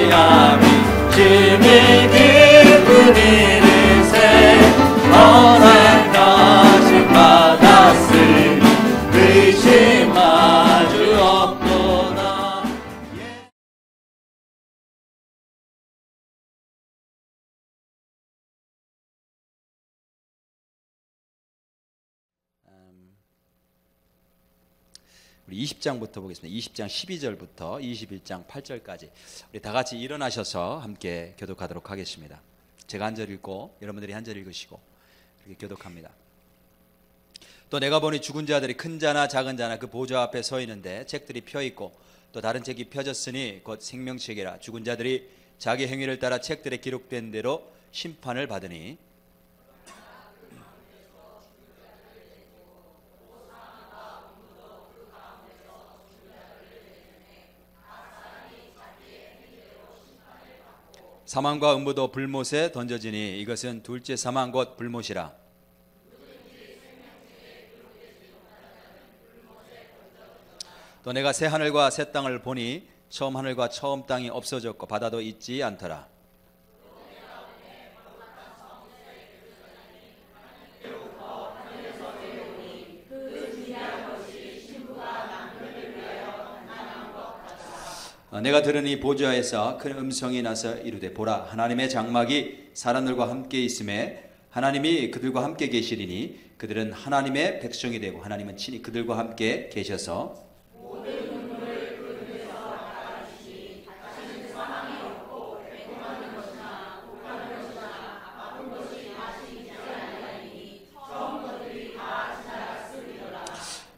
귀함이 심히 기쁜 일일세. 허락하심 받았으니 의심할 주 없도다. 우리 20장부터 보겠습니다. 20장 12절부터 21장 8절까지 우리 다 같이 일어나셔서 함께 교독하도록 하겠습니다. 제가 한 절 읽고 여러분들이 한 절 읽으시고 이렇게 교독합니다. 또 내가 보니 죽은 자들이 큰 자나 작은 자나 그 보좌 앞에 서 있는데 책들이 펴 있고 또 다른 책이 펴졌으니 곧 생명책이라. 죽은 자들이 자기 행위를 따라 책들에 기록된 대로 심판을 받으니 사망과 음부도 불못에 던져지니 이것은 둘째 사망 곧 불못이라. 또 내가 새 하늘과 새 땅을 보니 처음 하늘과 처음 땅이 없어졌고 바다도 있지 않더라. 내가 들으니 보좌에서 큰 음성이 나서 이르되 보라 하나님의 장막이 사람들과 함께 있음에 하나님이 그들과 함께 계시리니 그들은 하나님의 백성이 되고 하나님은 친히 그들과 함께 계셔서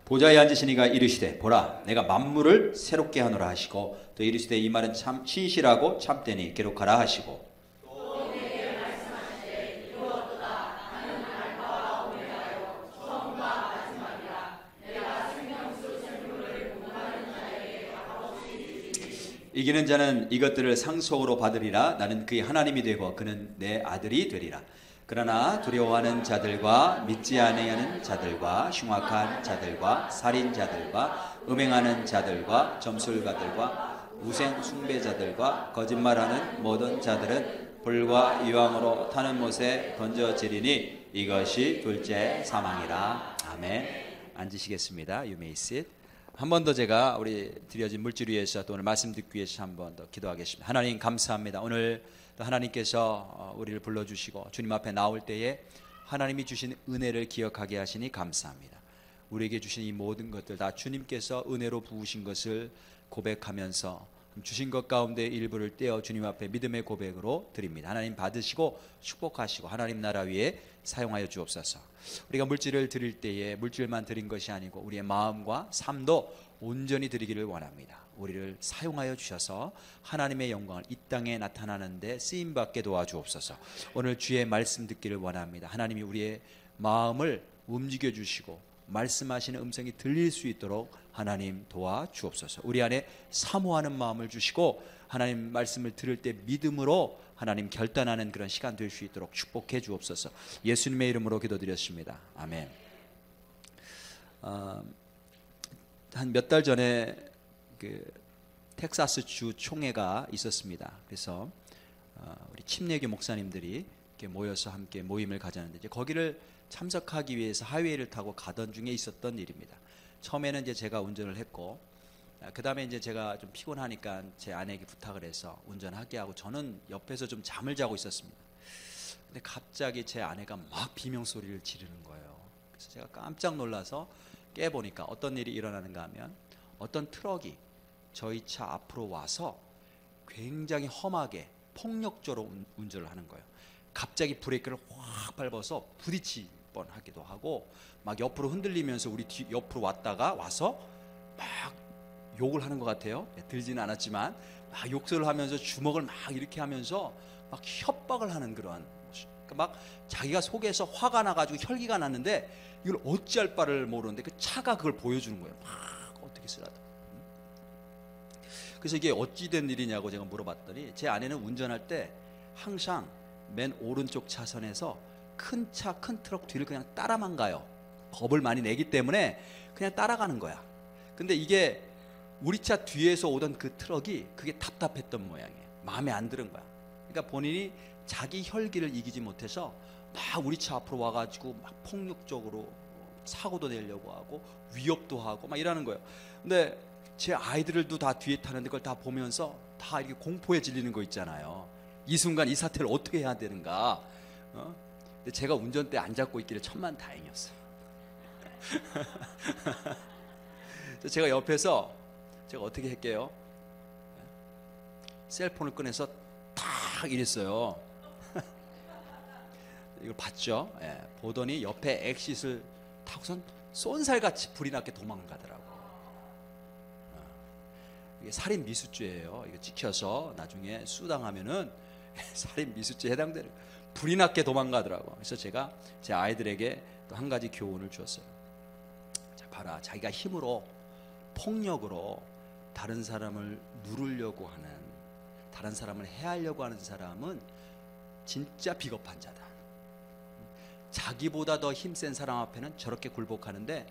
보좌에 앉으시니가 이르시되 보라 내가 만물을 새롭게 하노라 하시고 또 이르시되 이 말은 참 신실하고 참되니 기록하라 하시고 또 내게 말씀하시되 이루었도다 나는 알파와 오메가요 처음과 마지막이라 내가 생명수 생물을 공부하는 자에게 값없이 주시리니 이기는 자는 이것들을 상속으로 받으리라. 나는 그의 하나님이 되고 그는 내 아들이 되리라. 그러나 두려워하는 자들과 믿지 아니하는 자들과 흉악한 자들과 살인자들과 음행하는 자들과 점술가들과 우생 숭배자들과 거짓말하는 모든 자들은 불과 유황으로 타는 못에 던져지리니 이것이 둘째 사망이라. 아멘. 앉으시겠습니다. You may sit. 한 번 더 제가 우리 드려진 물질 위해서 또 오늘 말씀 듣기 위해서 한 번 더 기도하겠습니다. 하나님 감사합니다. 오늘 하나님께서 우리를 불러주시고 주님 앞에 나올 때에 하나님이 주신 은혜를 기억하게 하시니 감사합니다. 우리에게 주신 이 모든 것들 다 주님께서 은혜로 부으신 것을 고백하면서 주신 것 가운데 일부를 떼어 주님 앞에 믿음의 고백으로 드립니다. 하나님 받으시고 축복하시고 하나님 나라 위에 사용하여 주옵소서. 우리가 물질을 드릴 때에 물질만 드린 것이 아니고 우리의 마음과 삶도 온전히 드리기를 원합니다. 우리를 사용하여 주셔서 하나님의 영광을 이 땅에 나타나는 데 쓰임받게 도와주옵소서. 오늘 주의 말씀 듣기를 원합니다. 하나님이 우리의 마음을 움직여 주시고 말씀하시는 음성이 들릴 수 있도록 하나님 도와주옵소서. 우리 안에 사모하는 마음을 주시고 하나님 말씀을 들을 때 믿음으로 하나님 결단하는 그런 시간 될 수 있도록 축복해 주옵소서. 예수님의 이름으로 기도드렸습니다. 아멘. 한 몇 달 전에 그 텍사스 주 총회가 있었습니다. 그래서 우리 침례교 목사님들이 이렇게 모여서 함께 모임을 가졌는데 이제 거기를 참석하기 위해서 하이웨이를 타고 가던 중에 있었던 일입니다. 처음에는 이제 제가 운전을 했고 그 다음에 이제 제가 좀 피곤하니까 제 아내에게 부탁을 해서 운전하게 하고 저는 옆에서 좀 잠을 자고 있었습니다. 근데 갑자기 제 아내가 막 비명소리를 지르는 거예요. 그래서 제가 깜짝 놀라서 깨보니까 어떤 일이 일어나는가 하면 어떤 트럭이 저희 차 앞으로 와서 굉장히 험하게 폭력적으로 운전을 하는 거예요. 갑자기 브레이크를 확 밟아서 부딪힐 뻔하기도 하고 막 옆으로 흔들리면서 우리 옆으로 왔다가 와서 막 욕을 하는 것 같아요. 들지는 않았지만 막 욕설을 하면서 주먹을 막 이렇게 하면서 막 협박을 하는 그런 모습. 그러니까 막 자기가 속에서 화가 나가지고 혈기가 났는데 이걸 어찌할 바를 모르는데 그 차가 그걸 보여주는 거예요. 막 어떻게 쓰라도. 그래서 이게 어찌 된 일이냐고 제가 물어봤더니 제 아내는 운전할 때 항상 맨 오른쪽 차선에서 큰 차, 큰 트럭 뒤를 그냥 따라만 가요. 겁을 많이 내기 때문에 그냥 따라가는 거야. 근데 이게 우리 차 뒤에서 오던 그 트럭이 그게 답답했던 모양이에요. 마음에 안 드는 거야. 그러니까 본인이 자기 혈기를 이기지 못해서 막 우리 차 앞으로 와가지고 막 폭력적으로 사고도 내려고 하고 위협도 하고 막 이러는 거예요. 근데 제 아이들도 다 뒤에 타는데 그걸 다 보면서 다 이렇게 공포에 질리는 거 있잖아요. 이 순간 이 사태를 어떻게 해야 되는가. 근데 제가 운전대 안 잡고 있기를 천만다행이었어요. 제가 옆에서 제가 어떻게 할게요? 셀폰을 꺼내서 탁 이랬어요. 이걸 봤죠? 예, 보더니 옆에 엑싯을 타고선 쏜살같이 불이 났게 도망가더라고. 이게 살인 미수죄예요. 이거 찍혀서 나중에 수당하면은 살인 미수죄 해당되는. 불이 났게 도망가더라고. 그래서 제가 제 아이들에게 또 한 가지 교훈을 주었어요. 자, 봐라, 자기가 힘으로 폭력으로 다른 사람을 누르려고 하는, 다른 사람을 해하려고 하는 사람은 진짜 비겁한 자다. 자기보다 더 힘센 사람 앞에는 저렇게 굴복하는데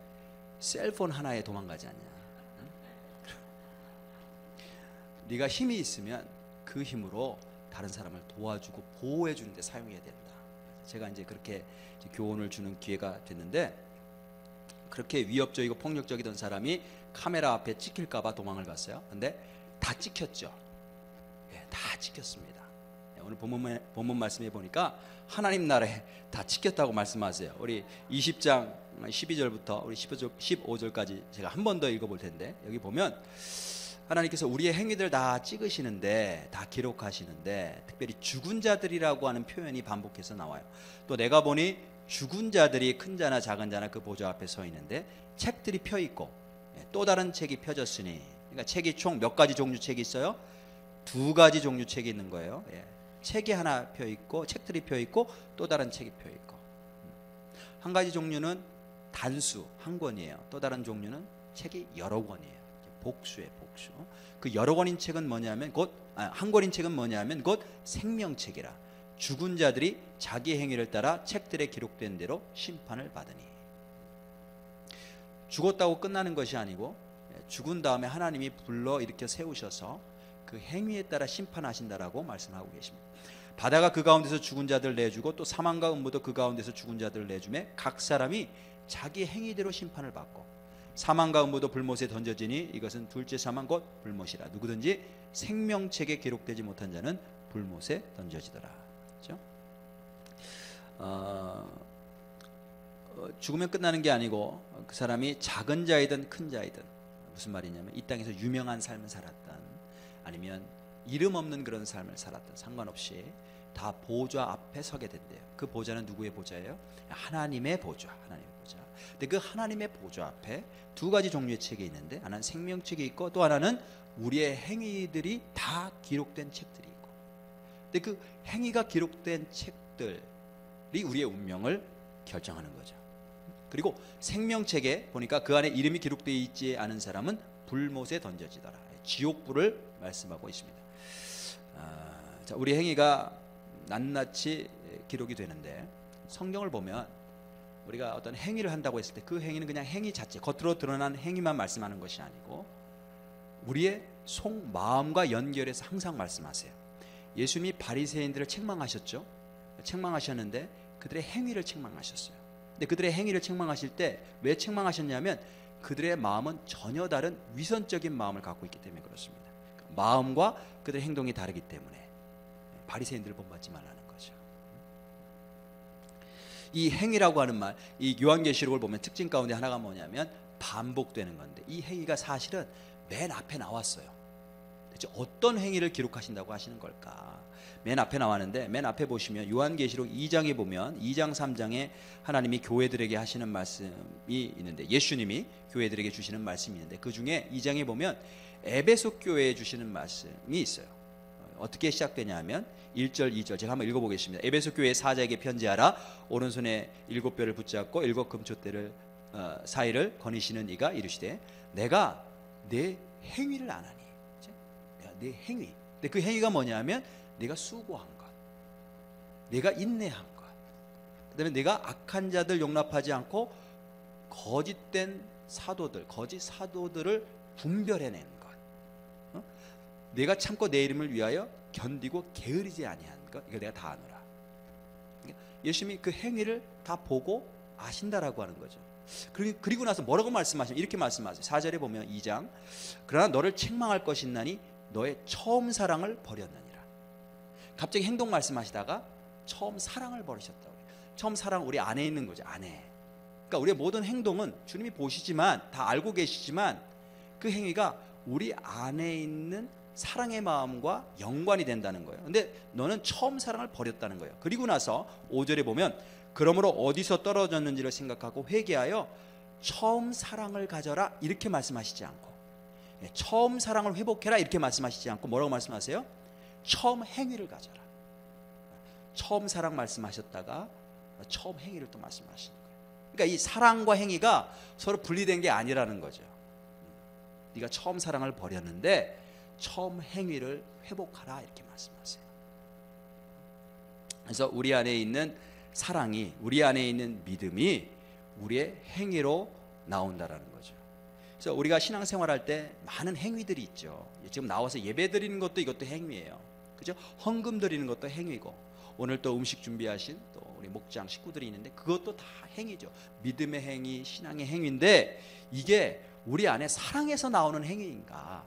셀폰 하나에 도망가지 않냐. 네가 힘이 있으면 그 힘으로 다른 사람을 도와주고 보호해 주는데 사용해야 된다. 제가 이제 그렇게 교훈을 주는 기회가 됐는데, 그렇게 위협적이고 폭력적이던 사람이 카메라 앞에 찍힐까봐 도망을 갔어요. 근데 다 찍혔죠. 예, 다 찍혔습니다. 오늘 본문 말씀해 보니까 하나님 나라에 다 찍혔다고 말씀하세요. 우리 20장 12절부터 우리 15절까지 제가 한 번 더 읽어볼 텐데, 여기 보면 하나님께서 우리의 행위들을 다 찍으시는데, 다 기록하시는데, 특별히 죽은 자들이라고 하는 표현이 반복해서 나와요. 또 내가 보니 죽은 자들이 큰 자나 작은 자나 그 보좌 앞에 서 있는데 책들이 펴 있고 또 다른 책이 펴졌으니, 그러니까 책이 총 몇 가지 종류 책이 있어요? 2가지 종류 책이 있는 거예요. 책이 하나 펴 있고, 책들이 펴 있고, 또 다른 책이 펴 있고. 한 가지 종류는 단수 한 권이에요. 또 다른 종류는 책이 여러 권이에요. 복수예요, 복수. 그 여러 권인 책은 뭐냐면 한 권인 책은 뭐냐면 곧 생명책이라. 죽은 자들이 자기 행위를 따라 책들에 기록된 대로 심판을 받으니. 죽었다고 끝나는 것이 아니고 죽은 다음에 하나님이 불러 일으켜 세우셔서 그 행위에 따라 심판하신다라고 말씀하고 계십니다. 바다가 그 가운데서 죽은 자들 내주고 또 사망과 음부도 그 가운데서 죽은 자들 내주매 각 사람이 자기 행위대로 심판을 받고 사망과 음부도 불못에 던져지니 이것은 둘째 사망 곧 불못이라. 누구든지 생명책에 기록되지 못한 자는 불못에 던져지더라. 그렇죠? 죽으면 끝나는 게 아니고 그 사람이 작은 자이든 큰 자이든, 무슨 말이냐면 이 땅에서 유명한 삶을 살았던 아니면 이름 없는 그런 삶을 살았던 상관없이 다 보좌 앞에 서게 된대요. 그 보좌는 누구의 보좌예요? 하나님의 보좌. 하나님의 보좌. 근데 그 하나님의 보좌 앞에 2가지 종류의 책이 있는데, 하나는 생명책이 있고 또 하나는 우리의 행위들이 다 기록된 책들이 있고. 근데 그 행위가 기록된 책들이 우리의 운명을 결정하는 거죠. 그리고 생명책에 보니까 그 안에 이름이 기록되어 있지 않은 사람은 불못에 던져지더라. 지옥불을 말씀하고 있습니다. 자, 우리 행위가 낱낱이 기록이 되는데, 성경을 보면 우리가 어떤 행위를 한다고 했을 때 그 행위는 그냥 행위 자체, 겉으로 드러난 행위만 말씀하는 것이 아니고 우리의 속마음과 연결해서 항상 말씀하세요. 예수님이 바리새인들을 책망하셨죠. 책망하셨는데 그들의 행위를 책망하셨어요. 근데 그들의 행위를 책망하실 때 왜 책망하셨냐면 그들의 마음은 전혀 다른 위선적인 마음을 갖고 있기 때문에 그렇습니다. 마음과 그들의 행동이 다르기 때문에 바리새인들을 본받지 말라는 거죠. 이 행위라고 하는 말, 이 요한계시록을 보면 특징 가운데 하나가 뭐냐면 반복되는 건데, 이 행위가 사실은 맨 앞에 나왔어요. 대체 어떤 행위를 기록하신다고 하시는 걸까? 맨 앞에 나왔는데, 맨 앞에 보시면 요한계시록 2장에 보면 2장 3장에 하나님이 교회들에게 하시는 말씀이 있는데, 예수님이 교회들에게 주시는 말씀이 있는데, 그 중에 2장에 보면 에베소 교회에 주시는 말씀이 있어요. 어떻게 시작되냐 면 1절 2절 제가 한번 읽어보겠습니다. 에베소 교회 사자에게 편지하라. 오른손에 7뼈를 붙잡고 7 금촛대를 사이를 거니시는 이가 이르시되 내가 내 행위를 안 하니. 내가 내 행위. 근데 그 행위가 뭐냐면 내가 수고한 것, 내가 인내한 것, 그다음에 내가 악한 자들 용납하지 않고 거짓된 사도들, 거짓 사도들을 분별해낸 것, 내가 참고 내 이름을 위하여 견디고 게으르지 아니한 것 이거 내가 다 아노라. 예수님이 그 행위를 다 보고 아신다라고 하는 거죠. 그리고 나서 뭐라고 말씀하시면 이렇게 말씀하세요. 4절에 보면 2장 그러나 너를 책망할 것이나니 너의 처음 사랑을 버렸느니라. 갑자기 행동 말씀하시다가 처음 사랑을 버리셨다고. 처음 사랑 우리 안에 있는 거죠. 안에. 그러니까 우리의 모든 행동은 주님이 보시지만 다 알고 계시지만 그 행위가 우리 안에 있는 사랑의 마음과 연관이 된다는 거예요. 근데 너는 처음 사랑을 버렸다는 거예요. 그리고 나서 5절에 보면 그러므로 어디서 떨어졌는지를 생각하고 회개하여 처음 사랑을 가져라 이렇게 말씀하시지 않고 처음 사랑을 회복해라 이렇게 말씀하시지 않고 뭐라고 말씀하세요? 처음 행위를 가져라. 처음 사랑 말씀하셨다가 처음 행위를 또 말씀하시는 거예요. 그러니까 이 사랑과 행위가 서로 분리된 게 아니라는 거죠. 네가 처음 사랑을 버렸는데 처음 행위를 회복하라 이렇게 말씀하세요. 그래서 우리 안에 있는 사랑이 우리 안에 있는 믿음이 우리의 행위로 나온다라는 거죠. 그래서 우리가 신앙생활할 때 많은 행위들이 있죠. 지금 나와서 예배 드리는 것도 이것도 행위예요. 그죠? 헌금 드리는 것도 행위고 오늘 또 음식 준비하신 또 우리 목장 식구들이 있는데 그것도 다 행위죠. 믿음의 행위, 신앙의 행위인데 이게 우리 안에 사랑에서 나오는 행위인가?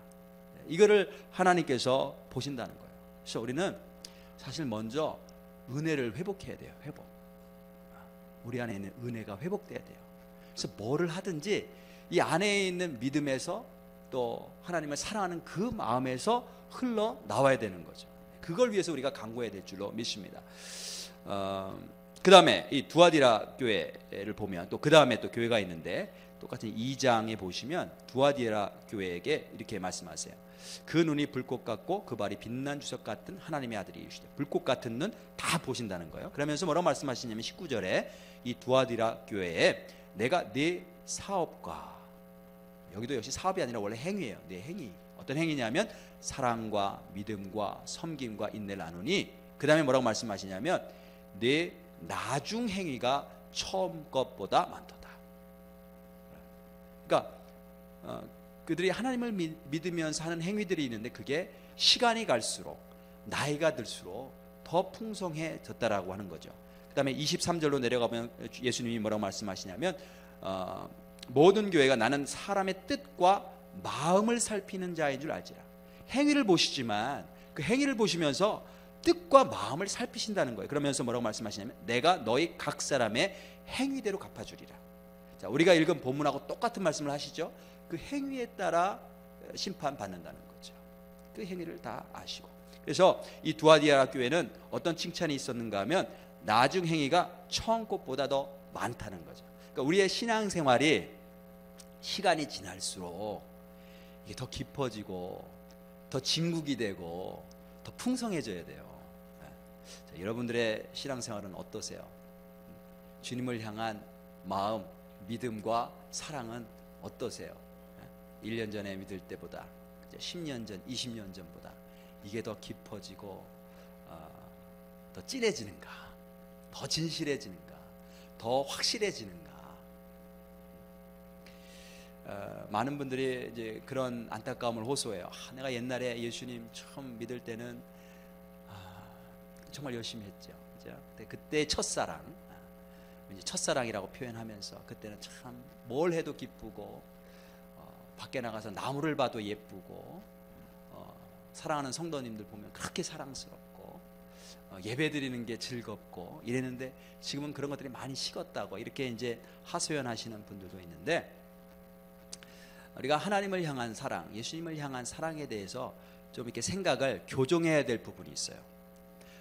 이거를 하나님께서 보신다는 거예요. 그래서 우리는 사실 먼저 은혜를 회복해야 돼요. 회복. 우리 안에 있는 은혜가 회복돼야 돼요. 그래서 뭐를 하든지 이 안에 있는 믿음에서 또 하나님을 사랑하는 그 마음에서 흘러 나와야 되는 거죠. 그걸 위해서 우리가 간구해야 될 줄로 믿습니다. 그 다음에 이 두아디라 교회를 보면 또 그 다음에 또 교회가 있는데 똑같은 2장에 보시면 두아디라 교회에게 이렇게 말씀하세요. 그 눈이 불꽃 같고 그 발이 빛난 주석 같은 하나님의 아들이시되 불꽃 같은 눈 다 보신다는 거예요. 그러면서 뭐라고 말씀하시냐면 19절에 이 두아디라 교회에 내가 네 사업과 여기도 역시 사업이 아니라 원래 행위예요. 네 행위 어떤 행위냐면 사랑과 믿음과 섬김과 인내를 나누니 그 다음에 뭐라고 말씀하시냐면 네 나중 행위가 처음 것보다 많도다. 그러니까 그들이 하나님을 믿으면서 하는 행위들이 있는데 그게 시간이 갈수록 나이가 들수록 더 풍성해졌다라고 하는 거죠. 그 다음에 23절로 내려가면 예수님이 뭐라고 말씀하시냐면 모든 교회가 나는 사람의 뜻과 마음을 살피는 자인 줄 알지라. 행위를 보시지만 그 행위를 보시면서 뜻과 마음을 살피신다는 거예요. 그러면서 뭐라고 말씀하시냐면 내가 너희 각 사람의 행위대로 갚아주리라. 자, 우리가 읽은 본문하고 똑같은 말씀을 하시죠. 그 행위에 따라 심판받는다는 거죠. 그 행위를 다 아시고. 그래서 이 두아디라 교회는 어떤 칭찬이 있었는가 하면 나중 행위가 처음 것보다 더 많다는 거죠. 그러니까 우리의 신앙생활이 시간이 지날수록 이게 더 깊어지고 더 진국이 되고 더 풍성해져야 돼요. 자, 여러분들의 신앙생활은 어떠세요? 주님을 향한 마음, 믿음과 사랑은 어떠세요? 1년 전에 믿을 때보다 10년 전, 20년 전보다 이게 더 깊어지고 더 진해지는가? 더 진실해지는가? 더 확실해지는가? 많은 분들이 이제 그런 안타까움을 호소해요. 내가 옛날에 예수님 처음 믿을 때는 정말 열심히 했죠. 그때 첫사랑, 첫사랑이라고 표현하면서 그때는 참 뭘 해도 기쁘고 밖에 나가서 나무를 봐도 예쁘고 사랑하는 성도님들 보면 그렇게 사랑스럽고 예배 드리는 게 즐겁고 이랬는데 지금은 그런 것들이 많이 식었다고 이렇게 이제 하소연하시는 분들도 있는데 우리가 하나님을 향한 사랑, 예수님을 향한 사랑에 대해서 좀 이렇게 생각을 교정해야 될 부분이 있어요.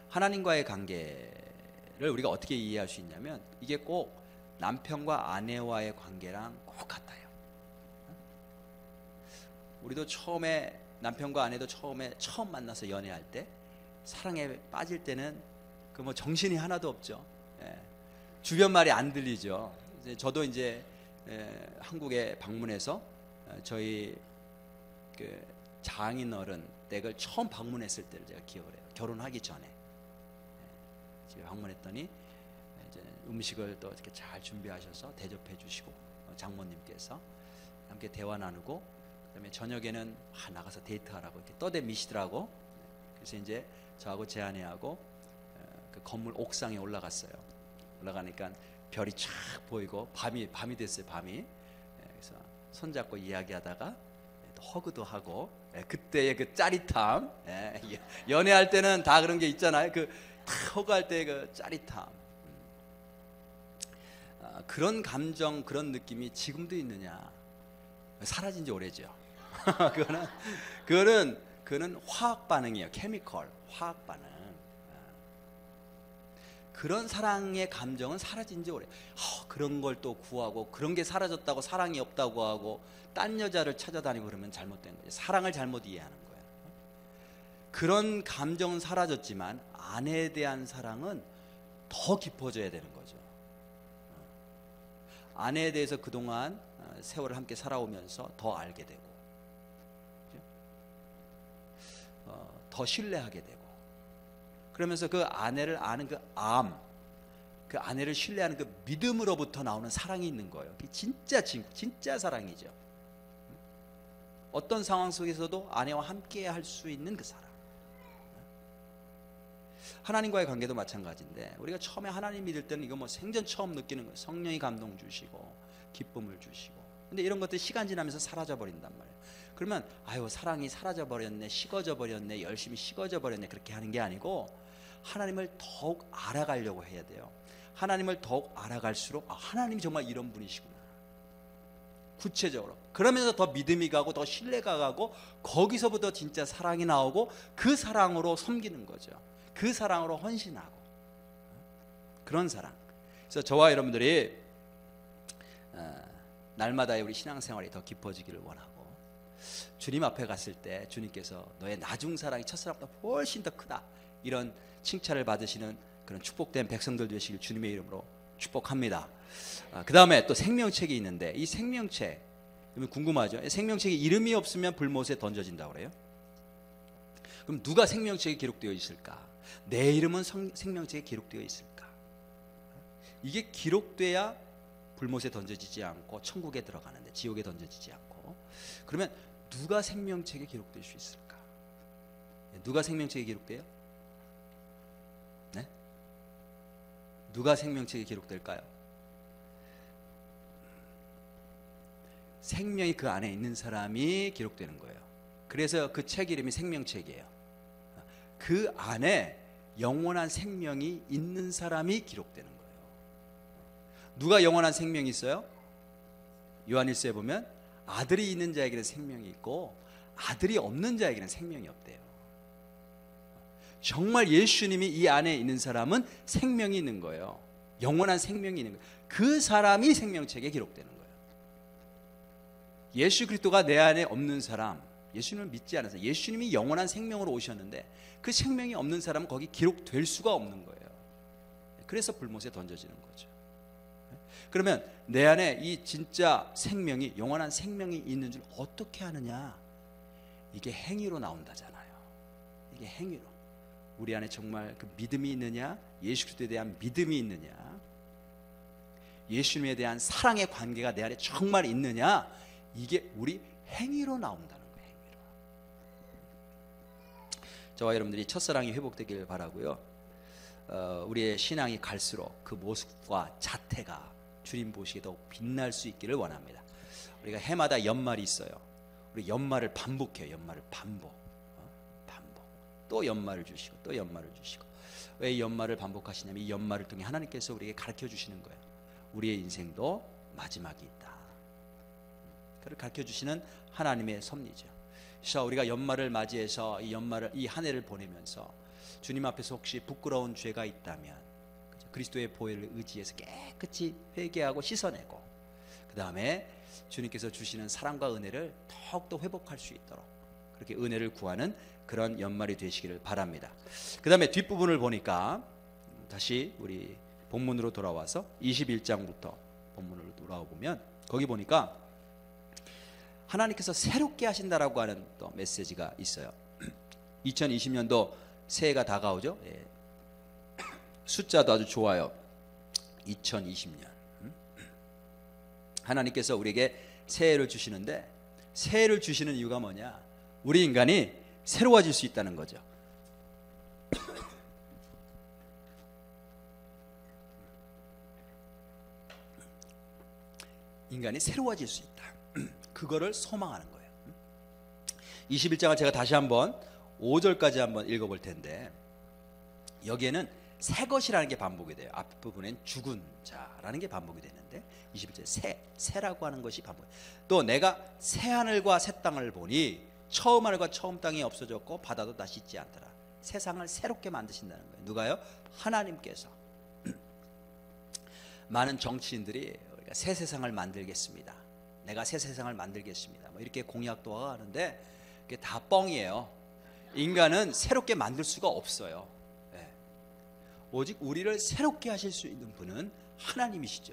하나님과의 관계를 우리가 어떻게 이해할 수 있냐면 이게 꼭 남편과 아내와의 관계랑 꼭 같아요. 우리도 처음에 남편과 아내도 처음 만나서 연애할 때 사랑에 빠질 때는 그 뭐 정신이 하나도 없죠. 주변 말이 안 들리죠. 저도 이제 한국에 방문해서 저희 그 장인어른 댁을 처음 방문했을 때를 제가 기억을 해요. 결혼하기 전에 집에 방문했더니 이제 음식을 또 이렇게 잘 준비하셔서 대접해 주시고 장모님께서 함께 대화 나누고 그다음에 저녁에는 나가서 데이트하라고 이렇게 떠대미시더라고. 그래서 이제 저하고 제 아내하고 그 건물 옥상에 올라갔어요. 올라가니까 별이 쫙 보이고 밤이 됐어요. 밤이. 그래서 손잡고 이야기하다가 또 허그도 하고, 그때의 그 짜릿함, 연애할 때는 다 그런 게 있잖아요. 그 허그할 때의 그 짜릿함, 그런 감정, 그런 느낌이 지금도 있느냐? 사라진 지 오래죠. 그거는 화학 반응이에요. 케미컬, 화학 반응. 그런 사랑의 감정은 사라진 지 오래. 그런 걸 또 구하고, 그런 게 사라졌다고 사랑이 없다고 하고 딴 여자를 찾아다니고 그러면 잘못된 거예요. 사랑을 잘못 이해하는 거예요. 그런 감정은 사라졌지만 아내에 대한 사랑은 더 깊어져야 되는 거죠. 아내에 대해서 그동안 세월을 함께 살아오면서 더 알게 되고, 더 신뢰하게 되고, 그러면서 그 아내를 아는 그 아내를 신뢰하는 그 믿음으로부터 나오는 사랑이 있는 거예요. 그게 진짜 사랑이죠. 어떤 상황 속에서도 아내와 함께 할 수 있는 그 사랑. 하나님과의 관계도 마찬가지인데, 우리가 처음에 하나님 믿을 때는 이거 뭐 생전 처음 느끼는 거예요. 성령이 감동 주시고 기쁨을 주시고. 근데 이런 것들이 시간 지나면서 사라져 버린단 말이에요. 그러면 사랑이 사라져 버렸네, 식어져 버렸네, 열심히 식어져 버렸네, 그렇게 하는 게 아니고 하나님을 더욱 알아가려고 해야 돼요. 하나님을 더욱 알아갈수록 하나님이 정말 이런 분이시구나, 구체적으로. 그러면서 더 믿음이 가고 더 신뢰가 가고, 거기서부터 진짜 사랑이 나오고, 그 사랑으로 섬기는 거죠. 그 사랑으로 헌신하고, 그런 사랑. 그래서 저와 여러분들이 날마다의 우리 신앙생활이 더 깊어지기를 원하고, 주님 앞에 갔을 때 주님께서 너의 나중 사랑이 첫사랑보다 훨씬 더 크다, 이런 칭찬을 받으시는 그런 축복된 백성들 되시길 주님의 이름으로 축복합니다. 그 다음에 또 생명책이 있는데, 이 생명책, 궁금하죠? 생명책에 이름이 없으면 불못에 던져진다고 그래요. 그럼 누가 생명책에 기록되어 있을까? 내 이름은 생명책에 기록되어 있을까? 이게 기록돼야 불못에 던져지지 않고 천국에 들어가는데, 지옥에 던져지지 않고. 그러면 누가 생명책에 기록될 수 있을까? 누가 생명책에 기록돼요? 네? 누가 생명책에 기록될까요? 생명이 그 안에 있는 사람이 기록되는 거예요. 그래서 그 책 이름이 생명책이에요. 그 안에 영원한 생명이 있는 사람이 기록되는 거예요. 누가 영원한 생명이 있어요? 요한일서에 보면 아들이 있는 자에게는 생명이 있고 아들이 없는 자에게는 생명이 없대요. 정말 예수님이 이 안에 있는 사람은 생명이 있는 거예요. 영원한 생명이 있는 거예요. 그 사람이 생명책에 기록되는 거예요. 예수 그리스도가 내 안에 없는 사람, 예수님을 믿지 않아서, 예수님이 영원한 생명으로 오셨는데 그 생명이 없는 사람은 거기 기록될 수가 없는 거예요. 그래서 불못에 던져지는 거죠. 그러면 내 안에 이 진짜 생명이, 영원한 생명이 있는 줄 어떻게 아느냐? 이게 행위로 나온다잖아요. 이게 행위로. 우리 안에 정말 그 믿음이 있느냐, 예수 그리스도에 대한 믿음이 있느냐, 예수님에 대한 사랑의 관계가 내 안에 정말 있느냐, 이게 우리 행위로 나온다는 거예요. 행위로. 저와 여러분들이 첫사랑이 회복되길 바라고요. 우리의 신앙이 갈수록 그 모습과 자태가 주님 보시기에 더욱 빛날 수 있기를 원합니다. 우리가 해마다 연말이 있어요. 우리 연말을 반복해요. 연말을 반복. 또 연말을 주시고 또 연말을 주시고. 왜 연말을 반복하시냐면 이 연말을 통해 하나님께서 우리에게 가르쳐 주시는 거예요. 우리의 인생도 마지막이 있다. 그걸 가르쳐 주시는 하나님의 섭리죠. 그래서 우리가 연말을 맞이해서 이 한 해를 보내면서 주님 앞에서 혹시 부끄러운 죄가 있다면 그리스도의 보혈을 의지해서 깨끗이 회개하고 씻어내고, 그 다음에 주님께서 주시는 사랑과 은혜를 더욱더 회복할 수 있도록 그렇게 은혜를 구하는 그런 연말이 되시기를 바랍니다. 그 다음에 뒷부분을 보니까 다시 우리 본문으로 돌아와서 21장부터 본문으로 돌아오면 거기 보니까 하나님께서 새롭게 하신다라고 하는 또 메시지가 있어요. 2020년도 새해가 다가오죠. 예. 숫자도 아주 좋아요. 2020년. 하나님께서 우리에게 새해를 주시는데, 새해를 주시는 이유가 뭐냐? 우리 인간이 새로워질 수 있다는 거죠. 인간이 새로워질 수 있다. 그거를 소망하는 거예요. 21장을 제가 다시 한번 5절까지 한번 읽어볼 텐데, 여기에는 새 것이라는 게 반복이 돼요. 앞부분엔 죽은 자라는 게 반복이 되는데 21절에 새라고 하는 것이 반복. 또 내가 새 하늘과 새 땅을 보니 처음 하늘과 처음 땅이 없어졌고 바다도 다시 있지 않더라. 세상을 새롭게 만드신다는 거예요. 누가요? 하나님께서. 많은 정치인들이 우리가 새 세상을 만들겠습니다, 내가 새 세상을 만들겠습니다, 뭐 이렇게 공약도 하는데 그게 다 뻥이에요. 인간은 새롭게 만들 수가 없어요. 오직 우리를 새롭게 하실 수 있는 분은 하나님이시죠.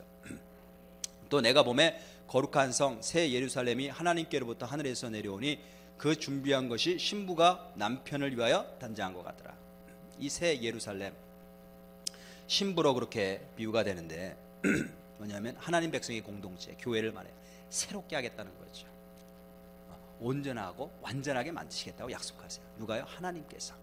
또 내가 보매 거룩한 성 새 예루살렘이 하나님께로부터 하늘에서 내려오니 그 준비한 것이 신부가 남편을 위하여 단장한 것 같더라. 이 새 예루살렘, 신부로 그렇게 비유가 되는데 뭐냐면 하나님 백성의 공동체, 교회를 말해요. 새롭게 하겠다는 거죠. 온전하고 완전하게 만드시겠다고 약속하세요. 누가요? 하나님께서.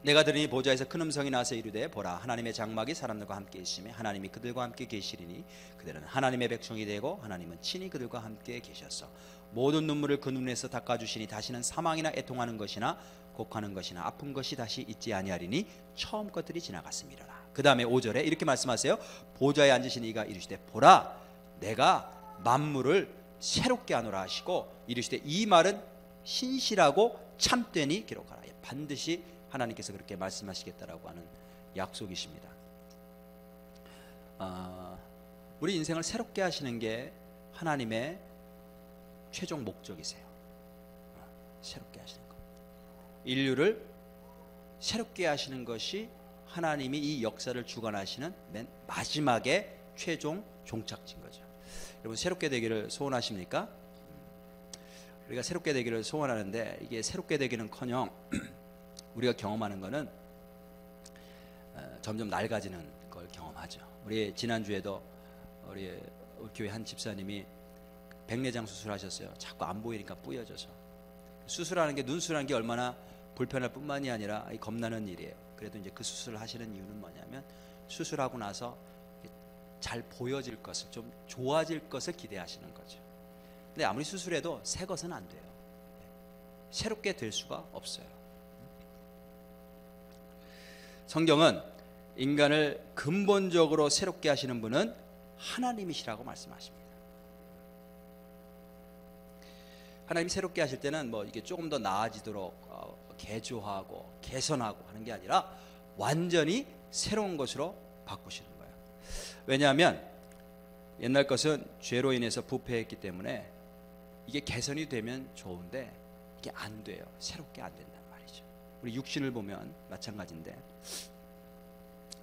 내가 들으니 보좌에서 큰 음성이 나서 이르되 보라, 하나님의 장막이 사람들과 함께 있으며 하나님이 그들과 함께 계시리니 그들은 하나님의 백성이 되고 하나님은 친히 그들과 함께 계셔서 모든 눈물을 그 눈에서 닦아주시니 다시는 사망이나 애통하는 것이나 곡하는 것이나 아픈 것이 다시 있지 아니하리니 처음 것들이 지나갔음이라. 그 다음에 5절에 이렇게 말씀하세요. 보좌에 앉으신 이가 이르시되 보라, 내가 만물을 새롭게 하노라 하시고 이르시되 이 말은 신실하고 참되니 기록하라. 반드시 하나님께서 그렇게 말씀하시겠다라고 하는 약속이십니다. 우리 인생을 새롭게 하시는 게 하나님의 최종 목적이세요. 새롭게 하시는 것, 인류를 새롭게 하시는 것이 하나님이 이 역사를 주관하시는 맨 마지막의 최종 종착지인 거죠. 여러분, 새롭게 되기를 소원하십니까? 우리가 새롭게 되기를 소원하는데 이게 새롭게 되기는커녕 우리가 경험하는 것은 점점 낡아지는 걸 경험하죠. 우리 지난주에도 우리 교회 한 집사님이 백내장 수술하셨어요. 자꾸 안 보이니까 뿌여져서. 수술하는 게, 눈 수술하는 게 얼마나 불편할 뿐만이 아니라 겁나는 일이에요. 그래도 이제 그 수술을 하시는 이유는 뭐냐면 수술하고 나서 잘 보여질 것을, 좀 좋아질 것을 기대하시는 거죠. 근데 아무리 수술해도 새 것은 안 돼요. 새롭게 될 수가 없어요. 성경은 인간을 근본적으로 새롭게 하시는 분은 하나님이시라고 말씀하십니다. 하나님이 새롭게 하실 때는 뭐 이게 조금 더 나아지도록 개조하고 개선하고 하는 게 아니라 완전히 새로운 것으로 바꾸시는 거예요. 왜냐하면 옛날 것은 죄로 인해서 부패했기 때문에 이게 개선이 되면 좋은데 이게 안 돼요. 새롭게 안 된단 말이죠. 우리 육신을 보면 마찬가지인데,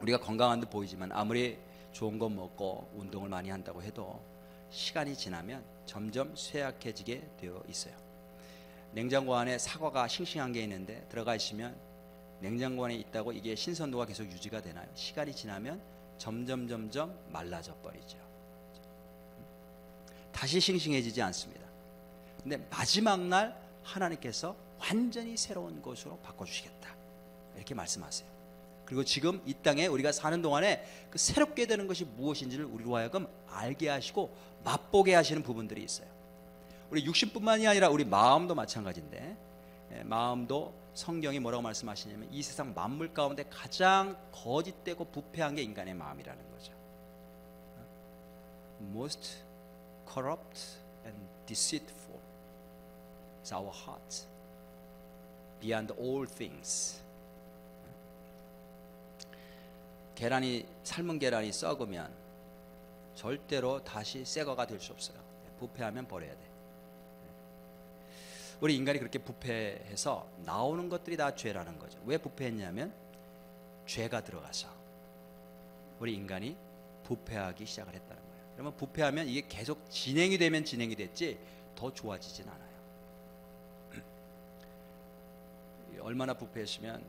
우리가 건강한 듯 보이지만 아무리 좋은 거 먹고 운동을 많이 한다고 해도 시간이 지나면 점점 쇠약해지게 되어 있어요. 냉장고 안에 사과가 싱싱한 게 있는데 들어가 있으면 냉장고 안에 있다고 이게 신선도가 계속 유지가 되나요? 시간이 지나면 점점 말라져 버리죠. 다시 싱싱해지지 않습니다. 근데 마지막 날 하나님께서 완전히 새로운 것으로 바꿔주시겠다, 이렇게 말씀하세요. 그리고 지금 이 땅에 우리가 사는 동안에 그 새롭게 되는 것이 무엇인지를 우리로 하여금 알게 하시고 맛보게 하시는 부분들이 있어요. 우리 육신뿐만이 아니라 우리 마음도 마찬가지인데, 마음도 성경이 뭐라고 말씀하시냐면 이 세상 만물 가운데 가장 거짓되고 부패한 게 인간의 마음이라는 거죠. Most corrupt and deceitful is our heart, beyond all things. 계란이, 삶은 계란이 썩으면 절대로 다시 새 거가 될 수 없어요. 부패하면 버려야 돼. 우리 인간이 그렇게 부패해서 나오는 것들이 다 죄라는 거죠. 왜 부패했냐면 죄가 들어가서 우리 인간이 부패하기 시작을 했다는 거예요. 그러면 부패하면 이게 계속 진행이 되면 진행이 됐지 더 좋아지진 않아요. 얼마나 부패했으면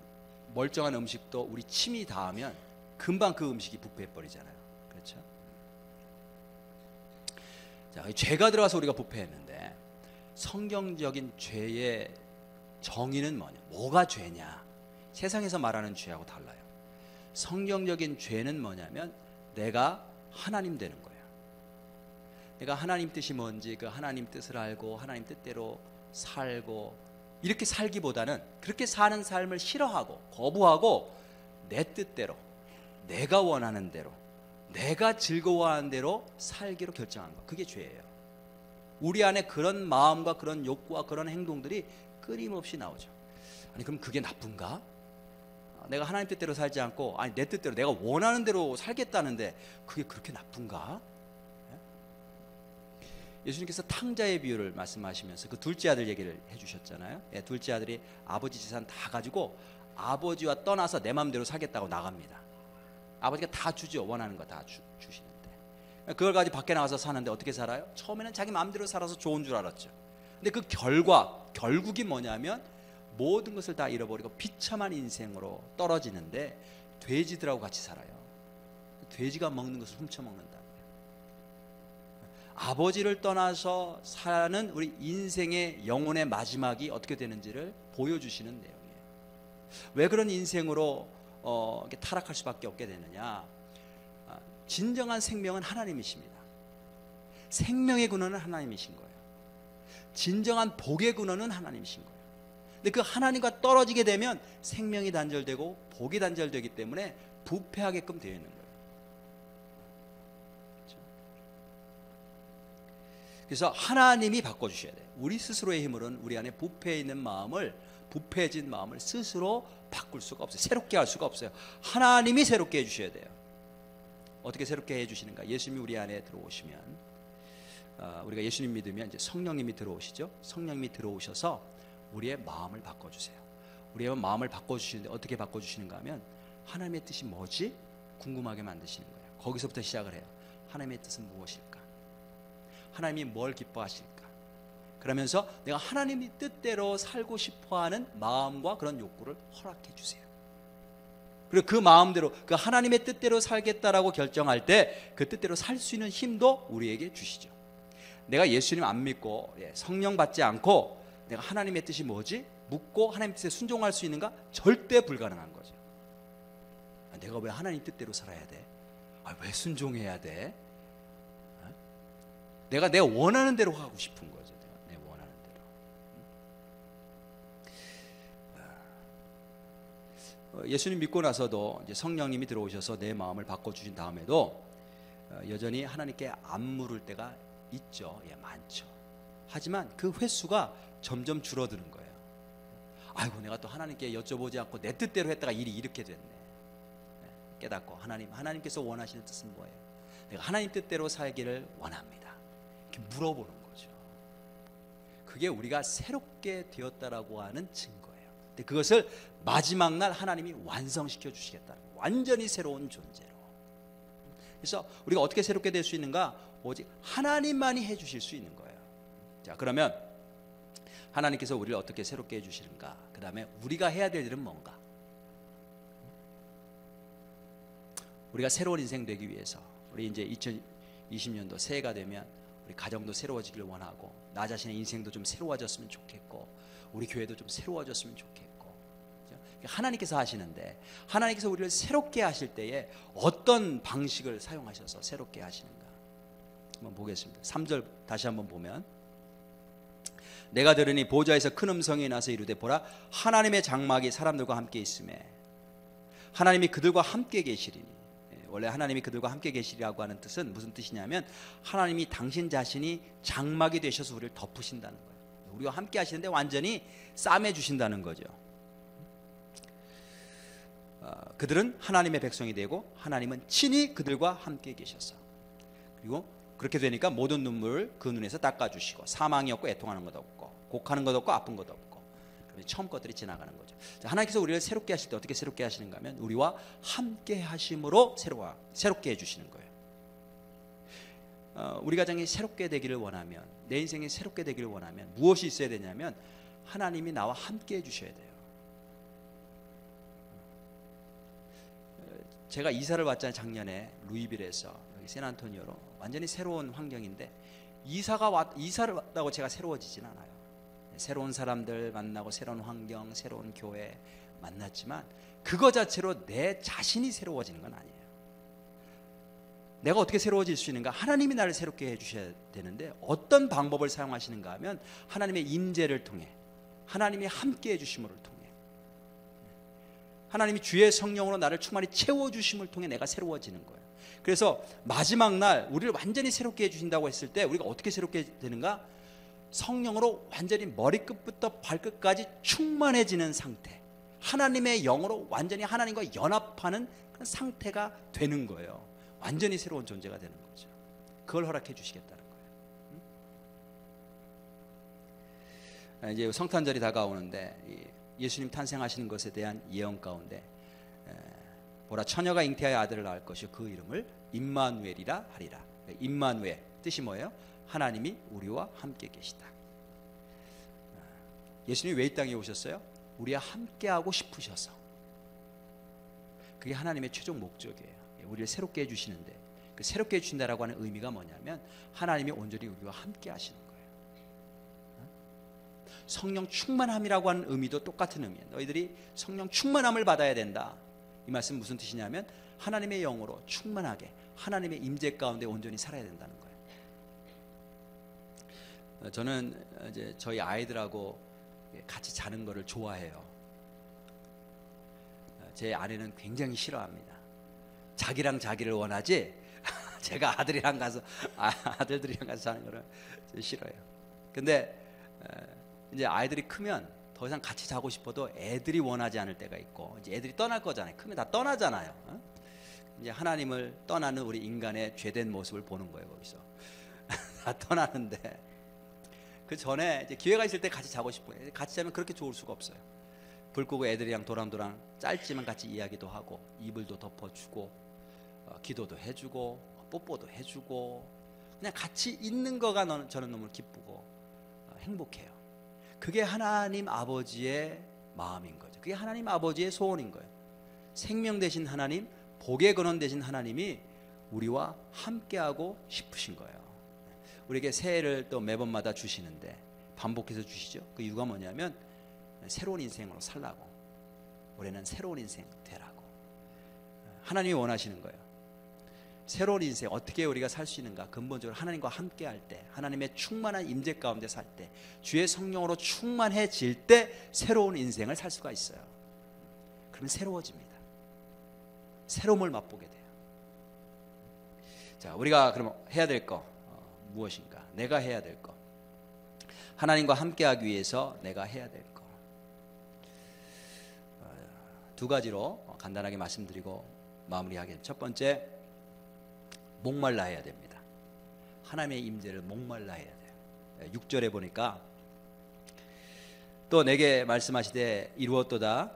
멀쩡한 음식도 우리 침이 닿으면 금방 그 음식이 부패해버리잖아요. 그렇죠? 자, 죄가 들어가서 우리가 부패했는데 성경적인 죄의 정의는 뭐냐? 뭐가 죄냐? 세상에서 말하는 죄하고 달라요. 성경적인 죄는 뭐냐면 내가 하나님 되는 거예요. 내가 하나님 뜻이 뭔지 그 하나님 뜻을 알고 하나님 뜻대로 살고 이렇게 살기보다는 그렇게 사는 삶을 싫어하고 거부하고 내 뜻대로 내가 원하는 대로 내가 즐거워하는 대로 살기로 결정한 거. 그게 죄예요. 우리 안에 그런 마음과 그런 욕구와 그런 행동들이 끊임없이 나오죠. 아니 그럼 그게 나쁜가? 내가 하나님 뜻대로 살지 않고 아니 내 뜻대로 내가 원하는 대로 살겠다는데 그게 그렇게 나쁜가? 예수님께서 탕자의 비유를 말씀하시면서 그 둘째 아들 얘기를 해주셨잖아요. 둘째 아들이 아버지 재산 다 가지고 아버지와 떠나서 내 마음대로 살겠다고 나갑니다. 아버지가 다 주죠. 원하는 거 다 주시는데 그걸 가지고 밖에 나가서 사는데 어떻게 살아요? 처음에는 자기 마음대로 살아서 좋은 줄 알았죠. 근데 그 결국이 뭐냐면 모든 것을 다 잃어버리고 비참한 인생으로 떨어지는데 돼지들하고 같이 살아요. 돼지가 먹는 것을 훔쳐먹는다. 아버지를 떠나서 사는 우리 인생의 영혼의 마지막이 어떻게 되는지를 보여주시는 내용이에요. 왜 그런 인생으로 이렇게 타락할 수밖에 없게 되느냐? 진정한 생명은 하나님이십니다. 생명의 근원은 하나님이신 거예요. 진정한 복의 근원은 하나님이신 거예요. 근데 그 하나님과 떨어지게 되면 생명이 단절되고 복이 단절되기 때문에 부패하게끔 되어 있는 거예요. 그래서 하나님이 바꿔주셔야 돼요. 우리 스스로의 힘으로는 우리 안에 부패해진 마음을 스스로 바꿀 수가 없어요. 새롭게 할 수가 없어요. 하나님이 새롭게 해주셔야 돼요. 어떻게 새롭게 해주시는가? 예수님이 우리 안에 들어오시면 우리가 예수님 믿으면 이제 성령님이 들어오시죠. 성령님이 들어오셔서 우리의 마음을 바꿔주세요. 우리의 마음을 바꿔주시는데 어떻게 바꿔주시는가 하면 하나님의 뜻이 뭐지? 궁금하게 만드시는 거예요. 거기서부터 시작을 해요. 하나님의 뜻은 무엇일까? 하나님이 뭘 기뻐하실까? 그러면서 내가 하나님의 뜻대로 살고 싶어하는 마음과 그런 욕구를 허락해 주세요. 그리고 그 마음대로 그 하나님의 뜻대로 살겠다라고 결정할 때 그 뜻대로 살 수 있는 힘도 우리에게 주시죠. 내가 예수님 안 믿고 성령 받지 않고 내가 하나님의 뜻이 뭐지? 묻고 하나님 뜻에 순종할 수 있는가? 절대 불가능한 거죠. 내가 왜 하나님 뜻대로 살아야 돼? 왜 순종해야 돼? 내가 원하는 대로 하고 싶은 거죠. 내 원하는 대로. 예수님 믿고 나서도 이제 성령님이 들어오셔서 내 마음을 바꿔주신 다음에도 여전히 하나님께 안 물을 때가 있죠. 많죠. 하지만 그 횟수가 점점 줄어드는 거예요. 아이고 내가 또 하나님께 여쭤보지 않고 내 뜻대로 했다가 일이 이렇게 됐네. 깨닫고 하나님께서 원하시는 뜻은 뭐예요? 내가 하나님 뜻대로 살기를 원합니다. 이렇게 물어보는 거죠. 그게 우리가 새롭게 되었다라고 하는 증거예요. 근데 그것을 마지막 날 하나님이 완성시켜 주시겠다. 완전히 새로운 존재로. 그래서 우리가 어떻게 새롭게 될 수 있는가? 오직 하나님만이 해 주실 수 있는 거예요. 자, 그러면 하나님께서 우리를 어떻게 새롭게 해 주시는가? 그 다음에 우리가 해야 될 일은 뭔가? 우리가 새로운 인생 되기 위해서 우리 이제 2020년도 새해가 되면 우리 가정도 새로워지기를 원하고 나 자신의 인생도 좀 새로워졌으면 좋겠고 우리 교회도 좀 새로워졌으면 좋겠고 하나님께서 하시는데 하나님께서 우리를 새롭게 하실 때에 어떤 방식을 사용하셔서 새롭게 하시는가 한번 보겠습니다. 3절 다시 한번 보면 내가 들으니 보좌에서 큰 음성이 나서 이르되 보라 하나님의 장막이 사람들과 함께 있음에 하나님이 그들과 함께 계시리니 원래 하나님이 그들과 함께 계시리라고 하는 뜻은 무슨 뜻이냐면 하나님이 당신 자신이 장막이 되셔서 우리를 덮으신다는 거예요. 우리와 함께 하시는데 완전히 싸매 주신다는 거죠. 그들은 하나님의 백성이 되고 하나님은 친히 그들과 함께 계셔서 그리고 그렇게 되니까 모든 눈물을 그 눈에서 닦아주시고 사망이 없고 애통하는 것 없고 곡하는 것 없고 아픈 것 없고 처음 것들이 지나가는 거죠. 자, 하나님께서 우리를 새롭게 하실 때 어떻게 새롭게 하시는가 하면 우리와 함께 하심으로 새롭게 해주시는 거예요. 우리 가정이 새롭게 되기를 원하면 내 인생이 새롭게 되기를 원하면 무엇이 있어야 되냐면 하나님이 나와 함께 해주셔야 돼요. 제가 이사를 왔잖아요. 작년에 루이빌에서 여기 샌안토니오로 완전히 새로운 환경인데 이사를 왔다고 제가 새로워지진 않아요. 새로운 사람들 만나고 새로운 환경, 새로운 교회, 만났지만 그거 자체로 내 자신이 새로워지는 건 아니에요. 내가 어떻게 새로워질 수 있는가? 하나님이 나를 새롭게 해주셔야 되는데 어떤 방법을 사용하시는가 하면 하나님의 임재를 통해, 하나님이 함께 해주심을 통해, 하나님이 주의 성령으로 나를 충만히 채워주심을 통해 내가 새로워지는 거예요. 그래서 마지막 날 우리를 완전히 새롭게 해주신다고 했을 때 우리가 어떻게 새롭게 되는가? 성령으로 완전히 머리끝부터 발끝까지 충만해지는 상태, 하나님의 영으로 완전히 하나님과 연합하는 그런 상태가 되는 거예요. 완전히 새로운 존재가 되는 거죠. 그걸 허락해 주시겠다는 거예요. 이제 성탄절이 다가오는데 예수님 탄생하시는 것에 대한 예언 가운데 보라, 처녀가 잉태하여 아들을 낳을 것이요 그 이름을 임마누엘이라 하리라. 임마누엘 뜻이 뭐예요? 하나님이 우리와 함께 계시다. 예수님이 왜 이 땅에 오셨어요? 우리와 함께하고 싶으셔서. 그게 하나님의 최종 목적이에요. 우리를 새롭게 해주시는데, 그 새롭게 해주신다라고 하는 의미가 뭐냐면 하나님이 온전히 우리와 함께 하시는 거예요. 성령 충만함이라고 하는 의미도 똑같은 의미예요. 너희들이 성령 충만함을 받아야 된다. 이 말씀 무슨 뜻이냐면 하나님의 영으로 충만하게 하나님의 임재 가운데 온전히 살아야 된다는 거예요. 저는 이제 저희 아이들하고 같이 자는 거를 좋아해요. 제 아내는 굉장히 싫어합니다. 자기랑 자기를 원하지 제가 아들이랑 가서 아들들이랑 가서 자는 거를 싫어해요. 근데 이제 아이들이 크면 더 이상 같이 자고 싶어도 애들이 원하지 않을 때가 있고, 이제 애들이 떠날 거잖아요. 크면 다 떠나잖아요. 이제 하나님을 떠나는 우리 인간의 죄된 모습을 보는 거예요. 거기서 다 떠나는데 그 전에 이제 기회가 있을 때 같이 자고 싶어요. 같이 자면 그렇게 좋을 수가 없어요. 불 끄고 애들이랑 도랑도랑 짧지만 같이 이야기도 하고 이불도 덮어주고 기도도 해주고 뽀뽀도 해주고 그냥 같이 있는 거가 저는 너무 기쁘고 행복해요. 그게 하나님 아버지의 마음인 거죠. 그게 하나님 아버지의 소원인 거예요. 생명 되신 하나님, 복의 근원 되신 하나님이 우리와 함께하고 싶으신 거예요. 우리에게 새해를 또 매번마다 주시는데 반복해서 주시죠. 그 이유가 뭐냐면 새로운 인생으로 살라고, 올해는 새로운 인생 되라고 하나님이 원하시는 거예요. 새로운 인생 어떻게 우리가 살 수 있는가? 근본적으로 하나님과 함께 할 때, 하나님의 충만한 임재 가운데 살 때, 주의 성령으로 충만해질 때 새로운 인생을 살 수가 있어요. 그러면 새로워집니다. 새로움을 맛보게 돼요. 자, 우리가 그럼 해야 될 거 무엇인가? 내가 해야 될 거, 하나님과 함께 하기 위해서 내가 해야 될 거, 두 가지로 간단하게 말씀드리고 마무리하겠습니다. 첫 번째, 목말라 해야 됩니다. 하나님의 임재를 목말라 해야 돼요. 6절에 보니까 또 내게 말씀하시되 이루었도다.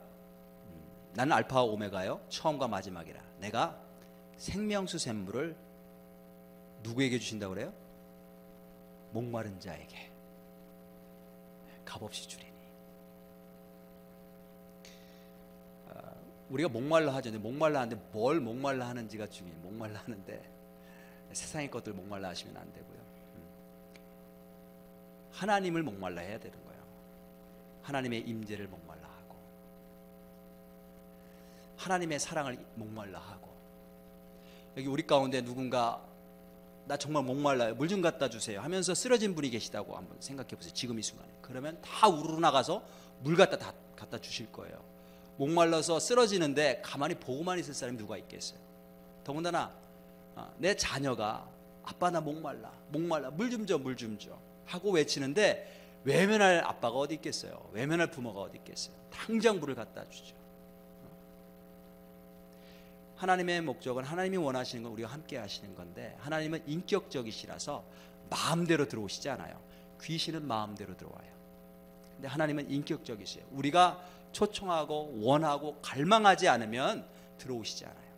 나는 알파와 오메가요 처음과 마지막이라. 내가 생명수 샘물을 누구에게 주신다고 그래요? 목마른 자에게 값없이 주리니. 우리가 목말라 하잖아요. 목말라 하는데 뭘 목말라 하는지가 중요해요. 목말라 하는데 세상의 것들 목말라 하시면 안 되고요. 하나님을 목말라 해야 되는 거예요. 하나님의 임재를 목말라 하고, 하나님의 사랑을 목말라 하고. 여기 우리 가운데 누군가 나 정말 목말라요, 물 좀 갖다 주세요 하면서 쓰러진 분이 계시다고 한번 생각해 보세요. 지금 이 순간에. 그러면 다 우르르 나가서 물 갖다 주실 거예요. 목말라서 쓰러지는데 가만히 보고만 있을 사람이 누가 있겠어요? 더군다나 내 자녀가 아빠 나 목말라 물 좀 줘 하고 외치는데 외면할 아빠가 어디 있겠어요? 외면할 부모가 어디 있겠어요? 당장 물을 갖다 주죠. 하나님의 목적은, 하나님이 원하시는 건 우리와 함께 하시는 건데, 하나님은 인격적이시라서 마음대로 들어오시지 않아요. 귀신은 마음대로 들어와요. 근데 하나님은 인격적이세요. 우리가 초청하고 원하고 갈망하지 않으면 들어오시지 않아요.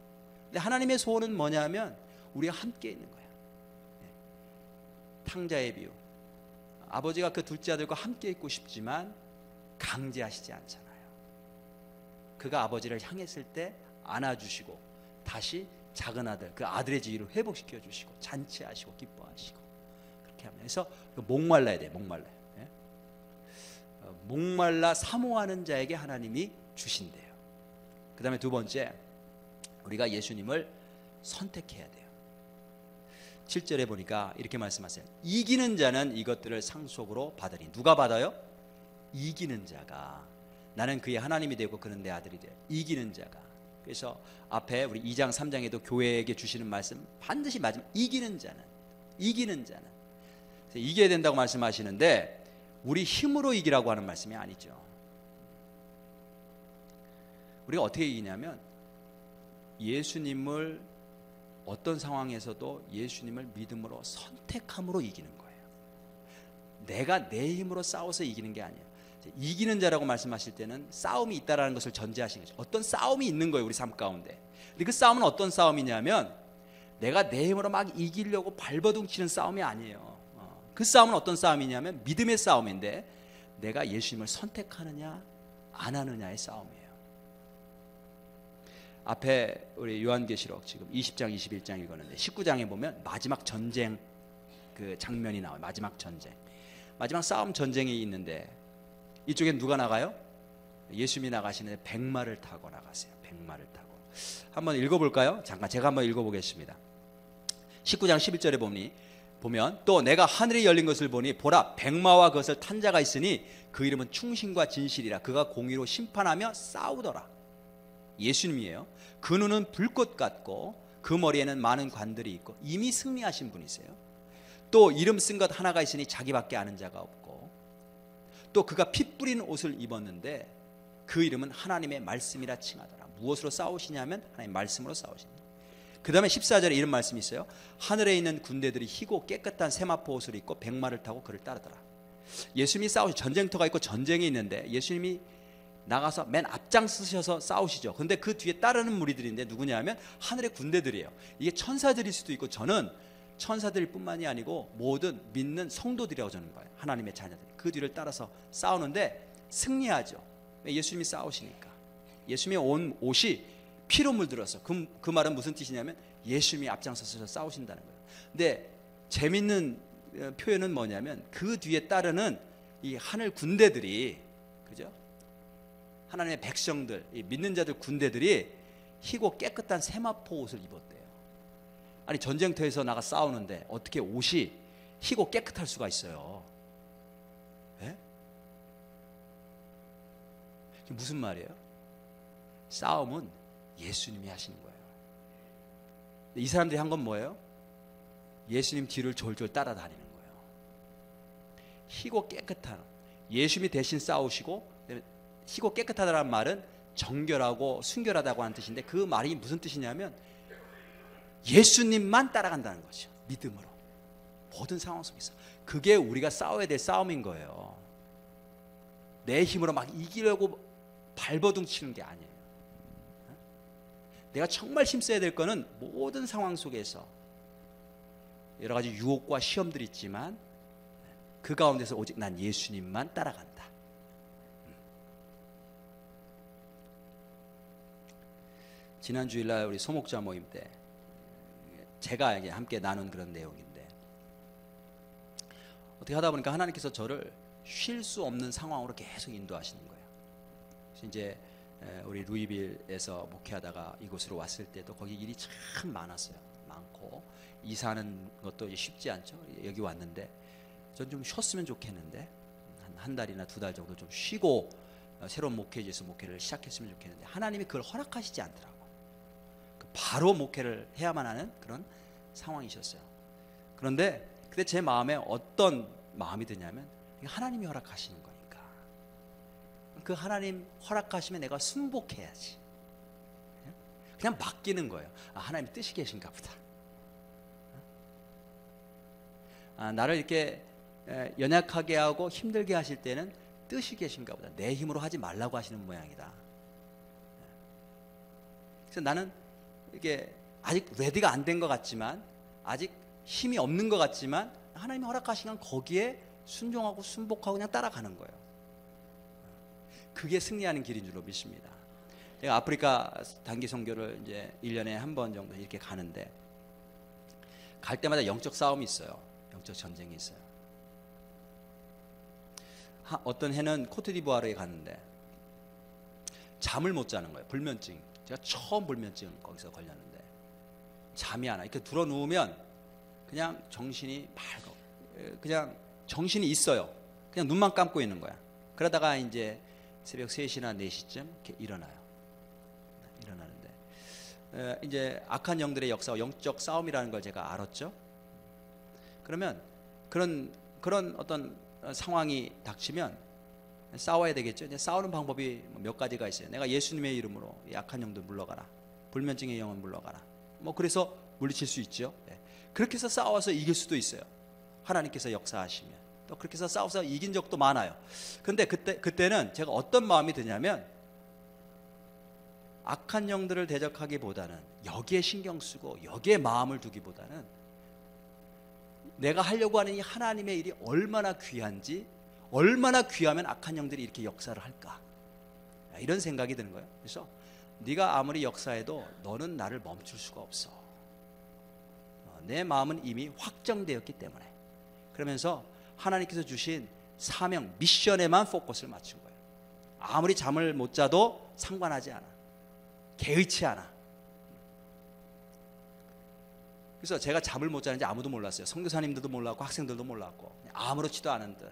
근데 하나님의 소원은 뭐냐면 우리가 함께 있는 거예요. 탕자의 비유, 아버지가 그 둘째 아들과 함께 있고 싶지만 강제하시지 않잖아요. 그가 아버지를 향했을 때 안아주시고 다시 작은 아들, 그 아들의 지위를 회복시켜 주시고 잔치하시고 기뻐하시고 그렇게 합니다. 그래서 목말라야 돼요. 목말라 사모하는 자에게 하나님이 주신대요. 그 다음에 두 번째, 우리가 예수님을 선택해야 돼요. 7절에 보니까 이렇게 말씀하세요. 이기는 자는 이것들을 상속으로 받으니. 누가 받아요? 이기는 자가. 나는 그의 하나님이 되고 그는 내 아들이 돼요. 이기는 자가. 그래서 앞에 우리 2장 3장에도 교회에게 주시는 말씀 반드시 맞으면 이기는 자는, 이기는 자는. 이겨야 된다고 말씀하시는데 우리 힘으로 이기라고 하는 말씀이 아니죠. 우리가 어떻게 이기냐면 예수님을 어떤 상황에서도 예수님을 믿음으로 선택함으로 이기는 거예요. 내가 내 힘으로 싸워서 이기는 게 아니에요. 이기는 자라고 말씀하실 때는 싸움이 있다라는 것을 전제하시는 거죠. 어떤 싸움이 있는 거예요, 우리 삶 가운데. 근데 그 싸움은 어떤 싸움이냐면 내가 내 힘으로 막 이기려고 발버둥치는 싸움이 아니에요. 그 싸움은 어떤 싸움이냐면 믿음의 싸움인데 내가 예수님을 선택하느냐 안 하느냐의 싸움이에요. 앞에 우리 요한계시록 지금 20장 21장 읽었는데 19장에 보면 마지막 전쟁 그 장면이 나와요. 마지막 전쟁, 마지막 싸움 전쟁이 있는데 이쪽엔 누가 나가요? 예수님이 나가시는데 백마를 타고 나가세요. 백마를 타고. 한번 읽어볼까요? 잠깐 제가 한번 읽어보겠습니다. 19장 11절에 보면 또 내가 하늘이 열린 것을 보니 보라 백마와 그것을 탄 자가 있으니 그 이름은 충신과 진실이라. 그가 공의로 심판하며 싸우더라. 예수님이에요. 그 눈은 불꽃 같고 그 머리에는 많은 관들이 있고 이미 승리하신 분이세요. 또 이름 쓴 것 하나가 있으니 자기밖에 아는 자가 없고 또 그가 피 뿌린 옷을 입었는데 그 이름은 하나님의 말씀이라 칭하더라. 무엇으로 싸우시냐면 하나님의 말씀으로 싸우시니. 그 다음에 14절에 이런 말씀이 있어요. 하늘에 있는 군대들이 희고 깨끗한 세마포 옷을 입고 백마를 타고 그를 따르더라. 예수님이 싸우시 전쟁터가 있고 전쟁이 있는데 예수님이 나가서 맨 앞장서셔서 싸우시죠. 근데 그 뒤에 따르는 무리들인데 누구냐면 하늘의 군대들이에요. 이게 천사들일 수도 있고 저는 천사들일 뿐만이 아니고 모든 믿는 성도들이라고 저는 봐요. 하나님의 자녀들. 그 뒤를 따라서 싸우는데 승리하죠. 예수님이 싸우시니까. 예수님의 온 옷이 피로 물들어서 그 말은 무슨 뜻이냐면 예수님이 앞장서서 싸우신다는 거예요. 근데 재밌는 표현은 뭐냐면 그 뒤에 따르는 이 하늘 군대들이, 그죠? 하나님의 백성들, 이 믿는 자들 군대들이 희고 깨끗한 세마포 옷을 입었대요. 아니 전쟁터에서 나가 싸우는데 어떻게 옷이 희고 깨끗할 수가 있어요? 예? 무슨 말이에요? 싸움은 예수님이 하시는 거예요. 이 사람들이 한 건 뭐예요? 예수님 뒤를 졸졸 따라다니는 거예요. 희고 깨끗한, 예수님이 대신 싸우시고, 희고 깨끗하다는 말은 정결하고 순결하다고 하는 뜻인데 그 말이 무슨 뜻이냐면 예수님만 따라간다는 거죠. 믿음으로 모든 상황 속에서. 그게 우리가 싸워야 될 싸움인 거예요. 내 힘으로 막 이기려고 발버둥 치는 게 아니에요. 내가 정말 힘써야 될 거는 모든 상황 속에서 여러 가지 유혹과 시험들이 있지만 그 가운데서 오직 난 예수님만 따라간다. 지난 주일날 우리 소목자 모임 때 제가 이제 함께 나눈 그런 내용인데 어떻게 하다 보니까 하나님께서 저를 쉴 수 없는 상황으로 계속 인도하시는 거예요. 그래서 이제 우리 루이빌에서 목회하다가 이곳으로 왔을 때도 거기 일이 참 많았어요. 많고 이사하는 것도 쉽지 않죠. 여기 왔는데 전 좀 쉬었으면 좋겠는데 한 달이나 두 달 정도 좀 쉬고 새로운 목회지에서 목회를 시작했으면 좋겠는데 하나님이 그걸 허락하시지 않더라고요. 바로 목회를 해야만 하는 그런 상황이셨어요. 그런데 그때 제 마음에 어떤 마음이 드냐면 하나님이 허락하시는 거니까 그 하나님 허락하시면 내가 순복해야지. 그냥 맡기는 거예요. 아, 하나님 뜻이 계신가 보다. 나를 이렇게 연약하게 하고 힘들게 하실 때는 뜻이 계신가 보다. 내 힘으로 하지 말라고 하시는 모양이다. 그래서 나는 이게 아직 레디가 안 된 것 같지만 아직 힘이 없는 것 같지만 하나님이 허락하시면 거기에 순종하고 순복하고 그냥 따라가는 거예요. 그게 승리하는 길인 줄로 믿습니다. 제가 아프리카 단기 선교를 이제 1년에 한 번 정도 이렇게 가는데 갈 때마다 영적 싸움이 있어요. 영적 전쟁이 있어요. 어떤 해는 코트디부아르에 갔는데 잠을 못 자는 거예요. 불면증. 제가 처음 불면증 거기서 걸렸는데 잠이 안 와. 이렇게 들어 누우면 그냥 정신이 밝아. 그냥 정신이 있어요. 그냥 눈만 감고 있는 거야. 그러다가 이제 새벽 3시나 4시쯤 이렇게 일어나요. 일어나는데 이제 악한 영들의 역사와 영적 싸움이라는 걸 제가 알았죠. 그러면 그런 어떤 상황이 닥치면 싸워야 되겠죠. 이제 싸우는 방법이 몇 가지가 있어요. 내가 예수님의 이름으로 약한 영들 물러가라. 불면증의 영은 물러가라. 뭐 그래서 물리칠 수 있죠. 그렇게 해서 싸워서 이길 수도 있어요. 하나님께서 역사하시면. 또 그렇게 해서 싸워서 이긴 적도 많아요. 근데 그때는 제가 어떤 마음이 드냐면 악한 영들을 대적하기보다는 여기에 신경 쓰고 여기에 마음을 두기보다는 내가 하려고 하는 이 하나님의 일이 얼마나 귀한지, 얼마나 귀하면 악한 영들이 이렇게 역사를 할까, 이런 생각이 드는 거예요. 그래서 네가 아무리 역사해도 너는 나를 멈출 수가 없어. 내 마음은 이미 확정되었기 때문에. 그러면서 하나님께서 주신 사명, 미션에만 포커스를 맞춘 거예요. 아무리 잠을 못 자도 상관하지 않아. 개의치 않아. 그래서 제가 잠을 못 자는지 아무도 몰랐어요. 선교사님들도 몰랐고 학생들도 몰랐고 아무렇지도 않은 듯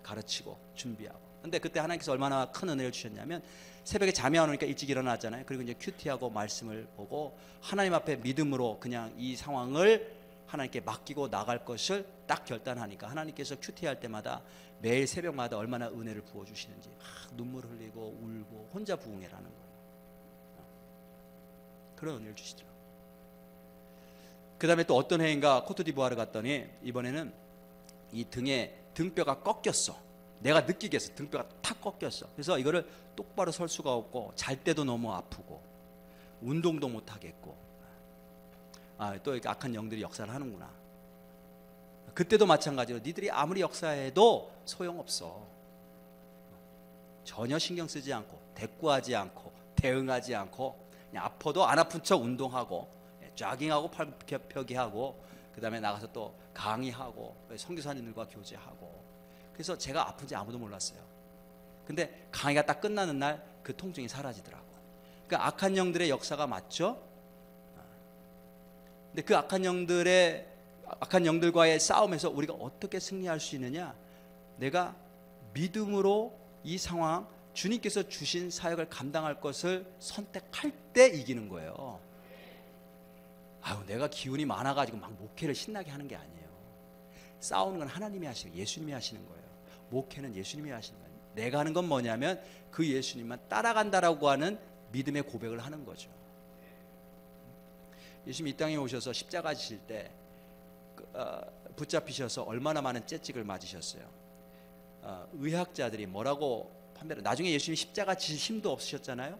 가르치고 준비하고. 근데 그때 하나님께서 얼마나 큰 은혜를 주셨냐면 새벽에 잠이 안 오니까 일찍 일어났잖아요. 그리고 이제 큐티하고 말씀을 보고 하나님 앞에 믿음으로 그냥 이 상황을 하나님께 맡기고 나갈 것을 딱 결단하니까 하나님께서 큐티할 때마다 매일 새벽마다 얼마나 은혜를 부어주시는지 막 눈물 흘리고 울고 혼자 부흥회라는 거예요. 그런 은혜를 주시더라고요. 그 다음에 또 어떤 해인가 코트디부아르 갔더니 이번에는 이 등에 등뼈가 꺾였어. 내가 느끼겠어. 등뼈가 탁 꺾였어. 그래서 이거를 똑바로 설 수가 없고 잘 때도 너무 아프고 운동도 못 하겠고, 또 이렇게 악한 영들이 역사를 하는구나. 그때도 마찬가지로 니들이 아무리 역사해도 소용없어. 전혀 신경 쓰지 않고 대꾸하지 않고 대응하지 않고 그냥 아파도 안 아픈 척 운동하고 조깅하고 팔 펴기 하고 그 다음에 나가서 또 강의하고 선교사님들과 교제하고. 그래서 제가 아픈지 아무도 몰랐어요. 근데 강의가 딱 끝나는 날 그 통증이 사라지더라고. 그러니까 악한 영들의 역사가 맞죠? 근데 그 악한 영들과의 싸움에서 우리가 어떻게 승리할 수 있느냐? 내가 믿음으로 이 상황, 주님께서 주신 사역을 감당할 것을 선택할 때 이기는 거예요. 내가 기운이 많아가지고 막 목회를 신나게 하는 게 아니에요. 싸우는 건 하나님이 하시고 예수님이 하시는 거예요. 목회는 예수님이 하시는 거예요. 내가 하는 건 뭐냐면 그 예수님만 따라간다라고 하는 믿음의 고백을 하는 거죠. 예수님이 이 땅에 오셔서 십자가 지실 때 붙잡히셔서 얼마나 많은 채찍을 맞으셨어요. 의학자들이 뭐라고 판별을, 나중에 예수님이 십자가 지실 힘도 없으셨잖아요.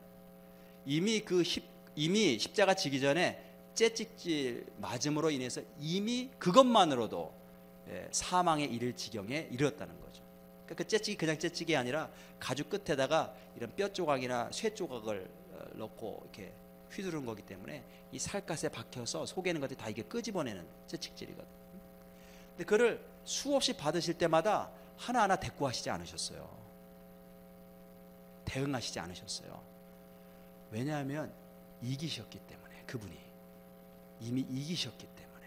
이미 십자가 지기 전에 채찍질 맞음으로 인해서 이미 그것만으로도 사망에 이를 지경에 이르렀다는 거죠. 그러니까 그 채찍이 그냥 채찍이 아니라 가죽 끝에다가 이런 뼈 조각이나 쇠 조각을 넣고 이렇게 휘두른 거기 때문에 이 살갗에 박혀서 속에 있는 것들이 다 이게 끄집어내는 채찍질이거든요. 근데 그를 수없이 받으실 때마다 하나하나 대꾸하시지 않으셨어요. 대응하시지 않으셨어요. 왜냐하면 이기셨기 때문에, 그분이 이미 이기셨기 때문에.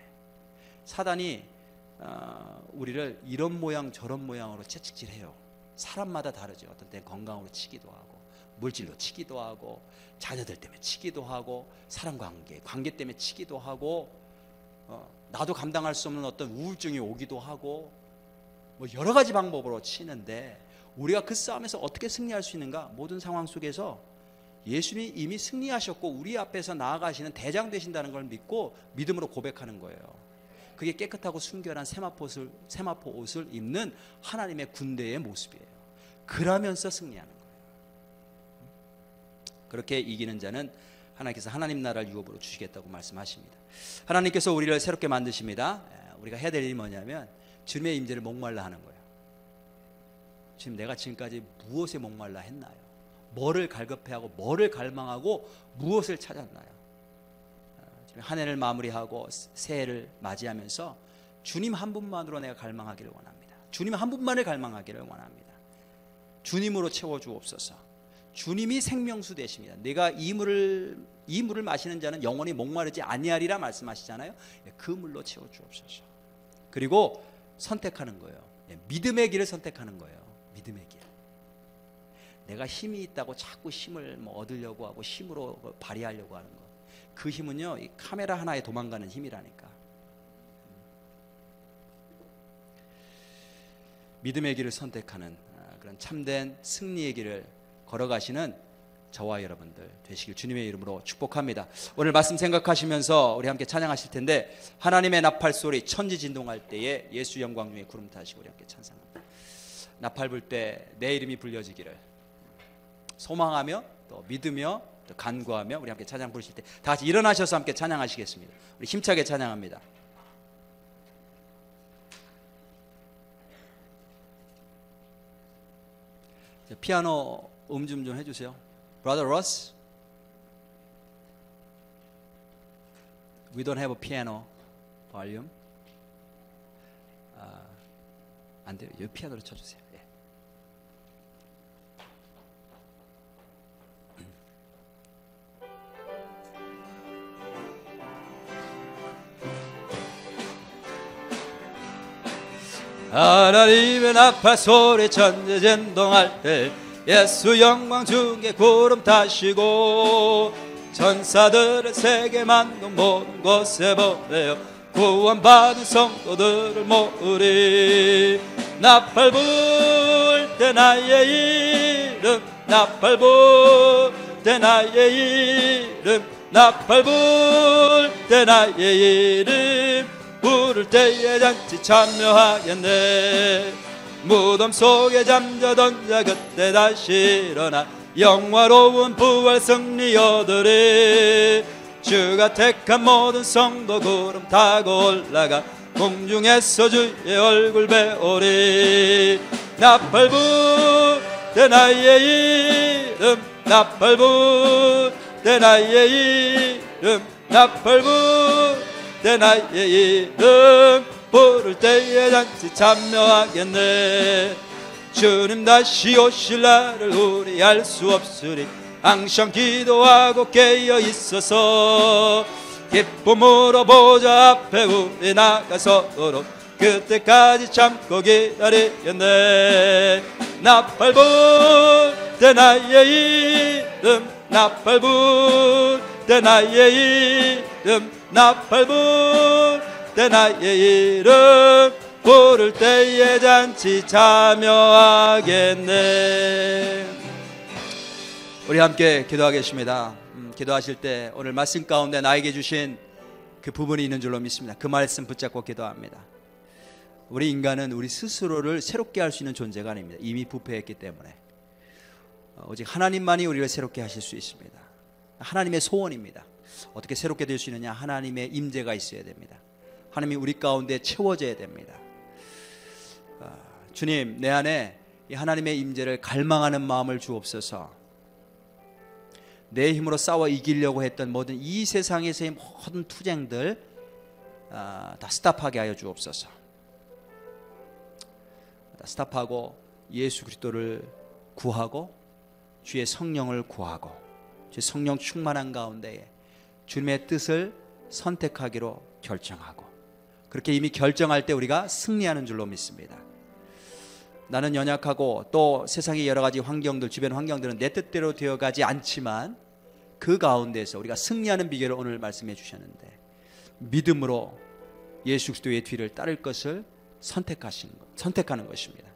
사단이 우리를 이런 모양 저런 모양으로 채찍질해요. 사람마다 다르죠. 어떤 때는 건강으로 치기도 하고 물질로 치기도 하고 자녀들 때문에 치기도 하고 사람 관계 때문에 치기도 하고 나도 감당할 수 없는 어떤 우울증이 오기도 하고 뭐 여러 가지 방법으로 치는데 우리가 그 싸움에서 어떻게 승리할 수 있는가? 모든 상황 속에서 예수님이 이미 승리하셨고 우리 앞에서 나아가시는 대장 되신다는 걸 믿고 믿음으로 고백하는 거예요. 그게 깨끗하고 순결한 세마포 옷을 입는 하나님의 군대의 모습이에요. 그러면서 승리하는 거예요. 그렇게 이기는 자는 하나님께서 하나님 나라를 유업으로 주시겠다고 말씀하십니다. 하나님께서 우리를 새롭게 만드십니다. 우리가 해야 될 일이 뭐냐면 주님의 임재를 목말라 하는 거예요. 지금 내가 지금까지 무엇에 목말라 했나요? 뭐를 갈급해하고 뭐를 갈망하고 무엇을 찾았나요? 한 해를 마무리하고 새해를 맞이하면서 주님 한 분만으로 내가 갈망하기를 원합니다. 주님 한 분만을 갈망하기를 원합니다. 주님으로 채워주옵소서. 주님이 생명수 되십니다. 내가 이 물을 마시는 자는 영원히 목마르지 아니하리라 말씀하시잖아요. 그 물로 채워 주옵소서. 그리고 선택하는 거예요. 믿음의 길을 선택하는 거예요. 믿음의 길. 내가 힘이 있다고 자꾸 힘을 얻으려고 하고 힘으로 발휘하려고 하는 거, 그 힘은요, 이 카메라 하나에 도망가는 힘이라니까. 믿음의 길을 선택하는 그런 참된 승리의 길을 걸어가시는 저와 여러분들 되시길 주님의 이름으로 축복합니다. 오늘 말씀 생각하시면서 우리 함께 찬양하실 텐데, 하나님의 나팔 소리 천지 진동할 때에 예수 영광 중에 구름 타시고 우리 함께 찬송합니다. 나팔 불 때 내 이름이 불려지기를 소망하며 또 믿으며 또 간구하며 우리 함께 찬양 부르실 때 다 같이 일어나셔서 함께 찬양하시겠습니다. 우리 힘차게 찬양합니다. 피아노 좀 해주세요. Brother Ross, we don't have a piano volume. 안 돼요. 이 피아노로 쳐주세요. 예. 하나님의 나팔 소리 천지 진동할 때 예수 영광 중에 구름 타시고 천사들을 세계 만든 모든 곳에 보내어 구원받은 성도들을 모으리. 나팔 불 때 나의 이름, 나팔 불 때 나의 이름, 나팔 불 때 나의 이름, 부를 때에 잔치 참여하겠네. 무덤 속에 잠자던 자 그때 다시 일어나 영화로운 부활 승리 얻으리. 주가 택한 모든 성도 구름 타고 올라가 공중에서 주의 얼굴 배우리. 나팔 불 때 나의 이름, 나팔 불 때 나의 이름, 나팔 불 때 나의 이름, 부를 때에 잔치 참여하겠네. 주님 다시 오실 날을 우리 알 수 없으리. 항상 기도하고 깨어 있어서 기쁨으로 보좌 앞에 우리 나가서도록 그때까지 참고 기다리겠네. 나팔 불 때 나의 이름, 나팔 불 때 나의 이름, 나팔 불 때 나의 이름, 부를 때에 잔치 참여하겠네. 우리 함께 기도하겠습니다. 기도하실 때 오늘 말씀 가운데 나에게 주신 그 부분이 있는 줄로 믿습니다. 그 말씀 붙잡고 기도합니다. 우리 인간은 우리 스스로를 새롭게 할 수 있는 존재가 아닙니다. 이미 부패했기 때문에 오직 하나님만이 우리를 새롭게 하실 수 있습니다. 하나님의 소원입니다. 어떻게 새롭게 될 수 있느냐? 하나님의 임재가 있어야 됩니다. 하나님이 우리 가운데 채워져야 됩니다. 주님, 내 안에 이 하나님의 임재를 갈망하는 마음을 주옵소서. 내 힘으로 싸워 이기려고 했던 모든 이 세상에서의 모든 투쟁들 다 스탑하게 하여 주옵소서. 다 스탑하고 예수 그리스도를 구하고 주의 성령을 구하고 주의 성령 충만한 가운데에 주님의 뜻을 선택하기로 결정하고, 그렇게 이미 결정할 때 우리가 승리하는 줄로 믿습니다. 나는 연약하고 또 세상의 여러 가지 환경들, 주변 환경들은 내 뜻대로 되어가지 않지만 그 가운데서 우리가 승리하는 비결을 오늘 말씀해 주셨는데, 믿음으로 예수 그리스도의 뒤를 따를 것을 선택하는 것입니다.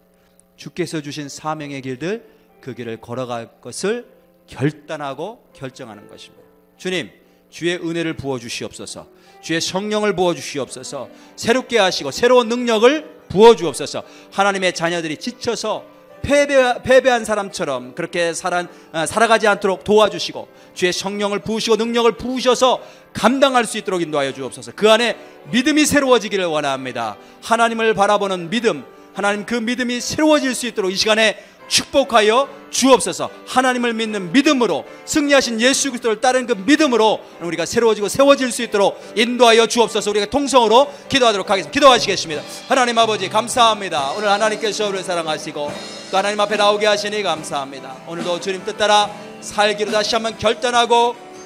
주께서 주신 사명의 길들, 그 길을 걸어갈 것을 결단하고 결정하는 것입니다. 주님, 주의 은혜를 부어주시옵소서. 주의 성령을 부어주시옵소서. 새롭게 하시고 새로운 능력을 부어주옵소서. 하나님의 자녀들이 지쳐서 패배한 사람처럼 그렇게 살아가지 않도록 도와주시고 주의 성령을 부으시고 능력을 부으셔서 감당할 수 있도록 인도하여 주옵소서. 그 안에 믿음이 새로워지기를 원합니다. 하나님을 바라보는 믿음, 하나님 그 믿음이 새로워질 수 있도록 이 시간에 축복하여 주옵소서. 하나님을 믿는 믿음으로, 승리하신 예수 그리스도를 따르는 그 믿음으로 우리가 새로워지고 세워질 수 있도록 인도하여 주옵소서. 우리가 통성으로 기도하도록 하겠습니다. 기도하시겠습니다. 하나님 아버지 감사합니다. 오늘 하나님께서 우리를 사랑하시고 또 하나님 앞에 나오게 하시니 감사합니다. 오늘도 주님 뜻 따라 살기로 다시 한번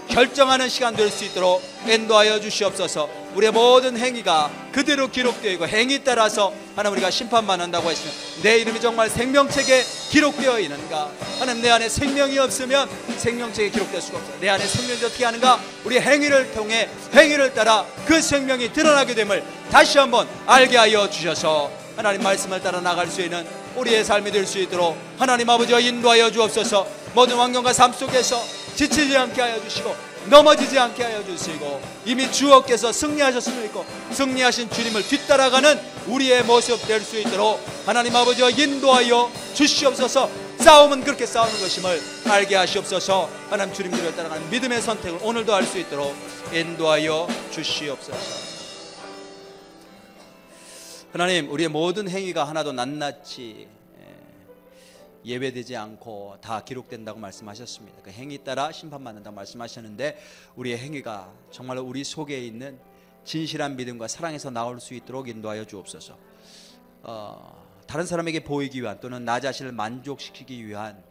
결정하는 시간 될 수 있도록 인도하여 주시옵소서. 우리의 모든 행위가 그대로 기록되어 있고 행위 따라서 하나님 우리가 심판받는다고 했으면 내 이름이 정말 생명책에 기록되어 있는가? 하나님 내 안에 생명이 없으면 생명책에 기록될 수가 없어요. 내 안에 생명이 어떻게 하는가? 우리 행위를 통해 행위를 따라 그 생명이 드러나게 됨을 다시 한번 알게 하여 주셔서 하나님 말씀을 따라 나갈 수 있는 우리의 삶이 될 수 있도록 하나님 아버지와 인도하여 주옵소서. 모든 환경과 삶 속에서 지치지 않게 하여 주시고 넘어지지 않게 하여 주시고 이미 주께서 승리하셨음을 믿고 승리하신 주님을 뒤따라가는 우리의 모습 될 수 있도록 하나님 아버지와 인도하여 주시옵소서. 싸움은 그렇게 싸우는 것임을 알게 하시옵소서. 하나님 주님들을 따라가는 믿음의 선택을 오늘도 할 수 있도록 인도하여 주시옵소서. 하나님 우리의 모든 행위가 하나도 낱낱이 예외되지 않고 다 기록된다고 말씀하셨습니다. 그 행위 따라 심판받는다고 말씀하셨는데 우리의 행위가 정말 우리 속에 있는 진실한 믿음과 사랑에서 나올 수 있도록 인도하여 주옵소서. 다른 사람에게 보이기 위한 또는 나 자신을 만족시키기 위한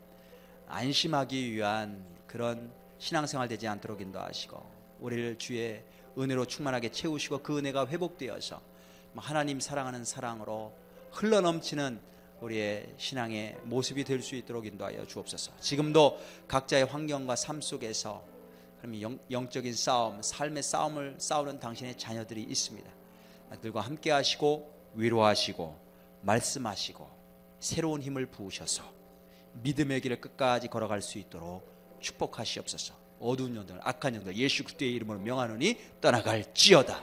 안심하기 위한 그런 신앙생활 되지 않도록 인도하시고 우리를 주의 은혜로 충만하게 채우시고 그 은혜가 회복되어서 하나님 사랑하는 사랑으로 흘러넘치는 우리의 신앙의 모습이 될 수 있도록 인도하여 주옵소서. 지금도 각자의 환경과 삶 속에서 영적인 싸움, 삶의 싸움을 싸우는 당신의 자녀들이 있습니다. 그들과 함께 하시고 위로하시고 말씀하시고 새로운 힘을 부으셔서 믿음의 길을 끝까지 걸어갈 수 있도록 축복하시옵소서. 어두운 영들, 악한 영들 예수 그리스도의 이름으로 명하노니 떠나갈지어다.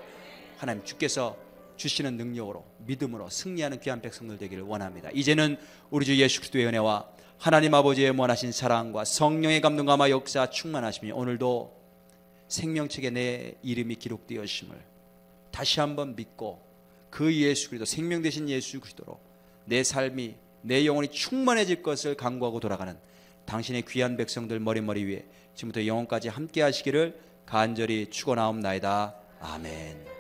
하나님 주께서 주시는 능력으로 믿음으로 승리하는 귀한 백성들 되기를 원합니다. 이제는 우리 주 예수 그리스도의 은혜와 하나님 아버지의 무한하신 사랑과 성령의 감동감화 역사 충만하시며 오늘도 생명책에 내 이름이 기록되었음을 다시 한번 믿고 그 예수 그리스도 생명 되신 예수 그리스도로 내 삶이 내 영혼이 충만해질 것을 간구하고 돌아가는 당신의 귀한 백성들 머리머리 위에 지금부터 영원까지 함께 하시기를 간절히 축원하옵나이다. 아멘.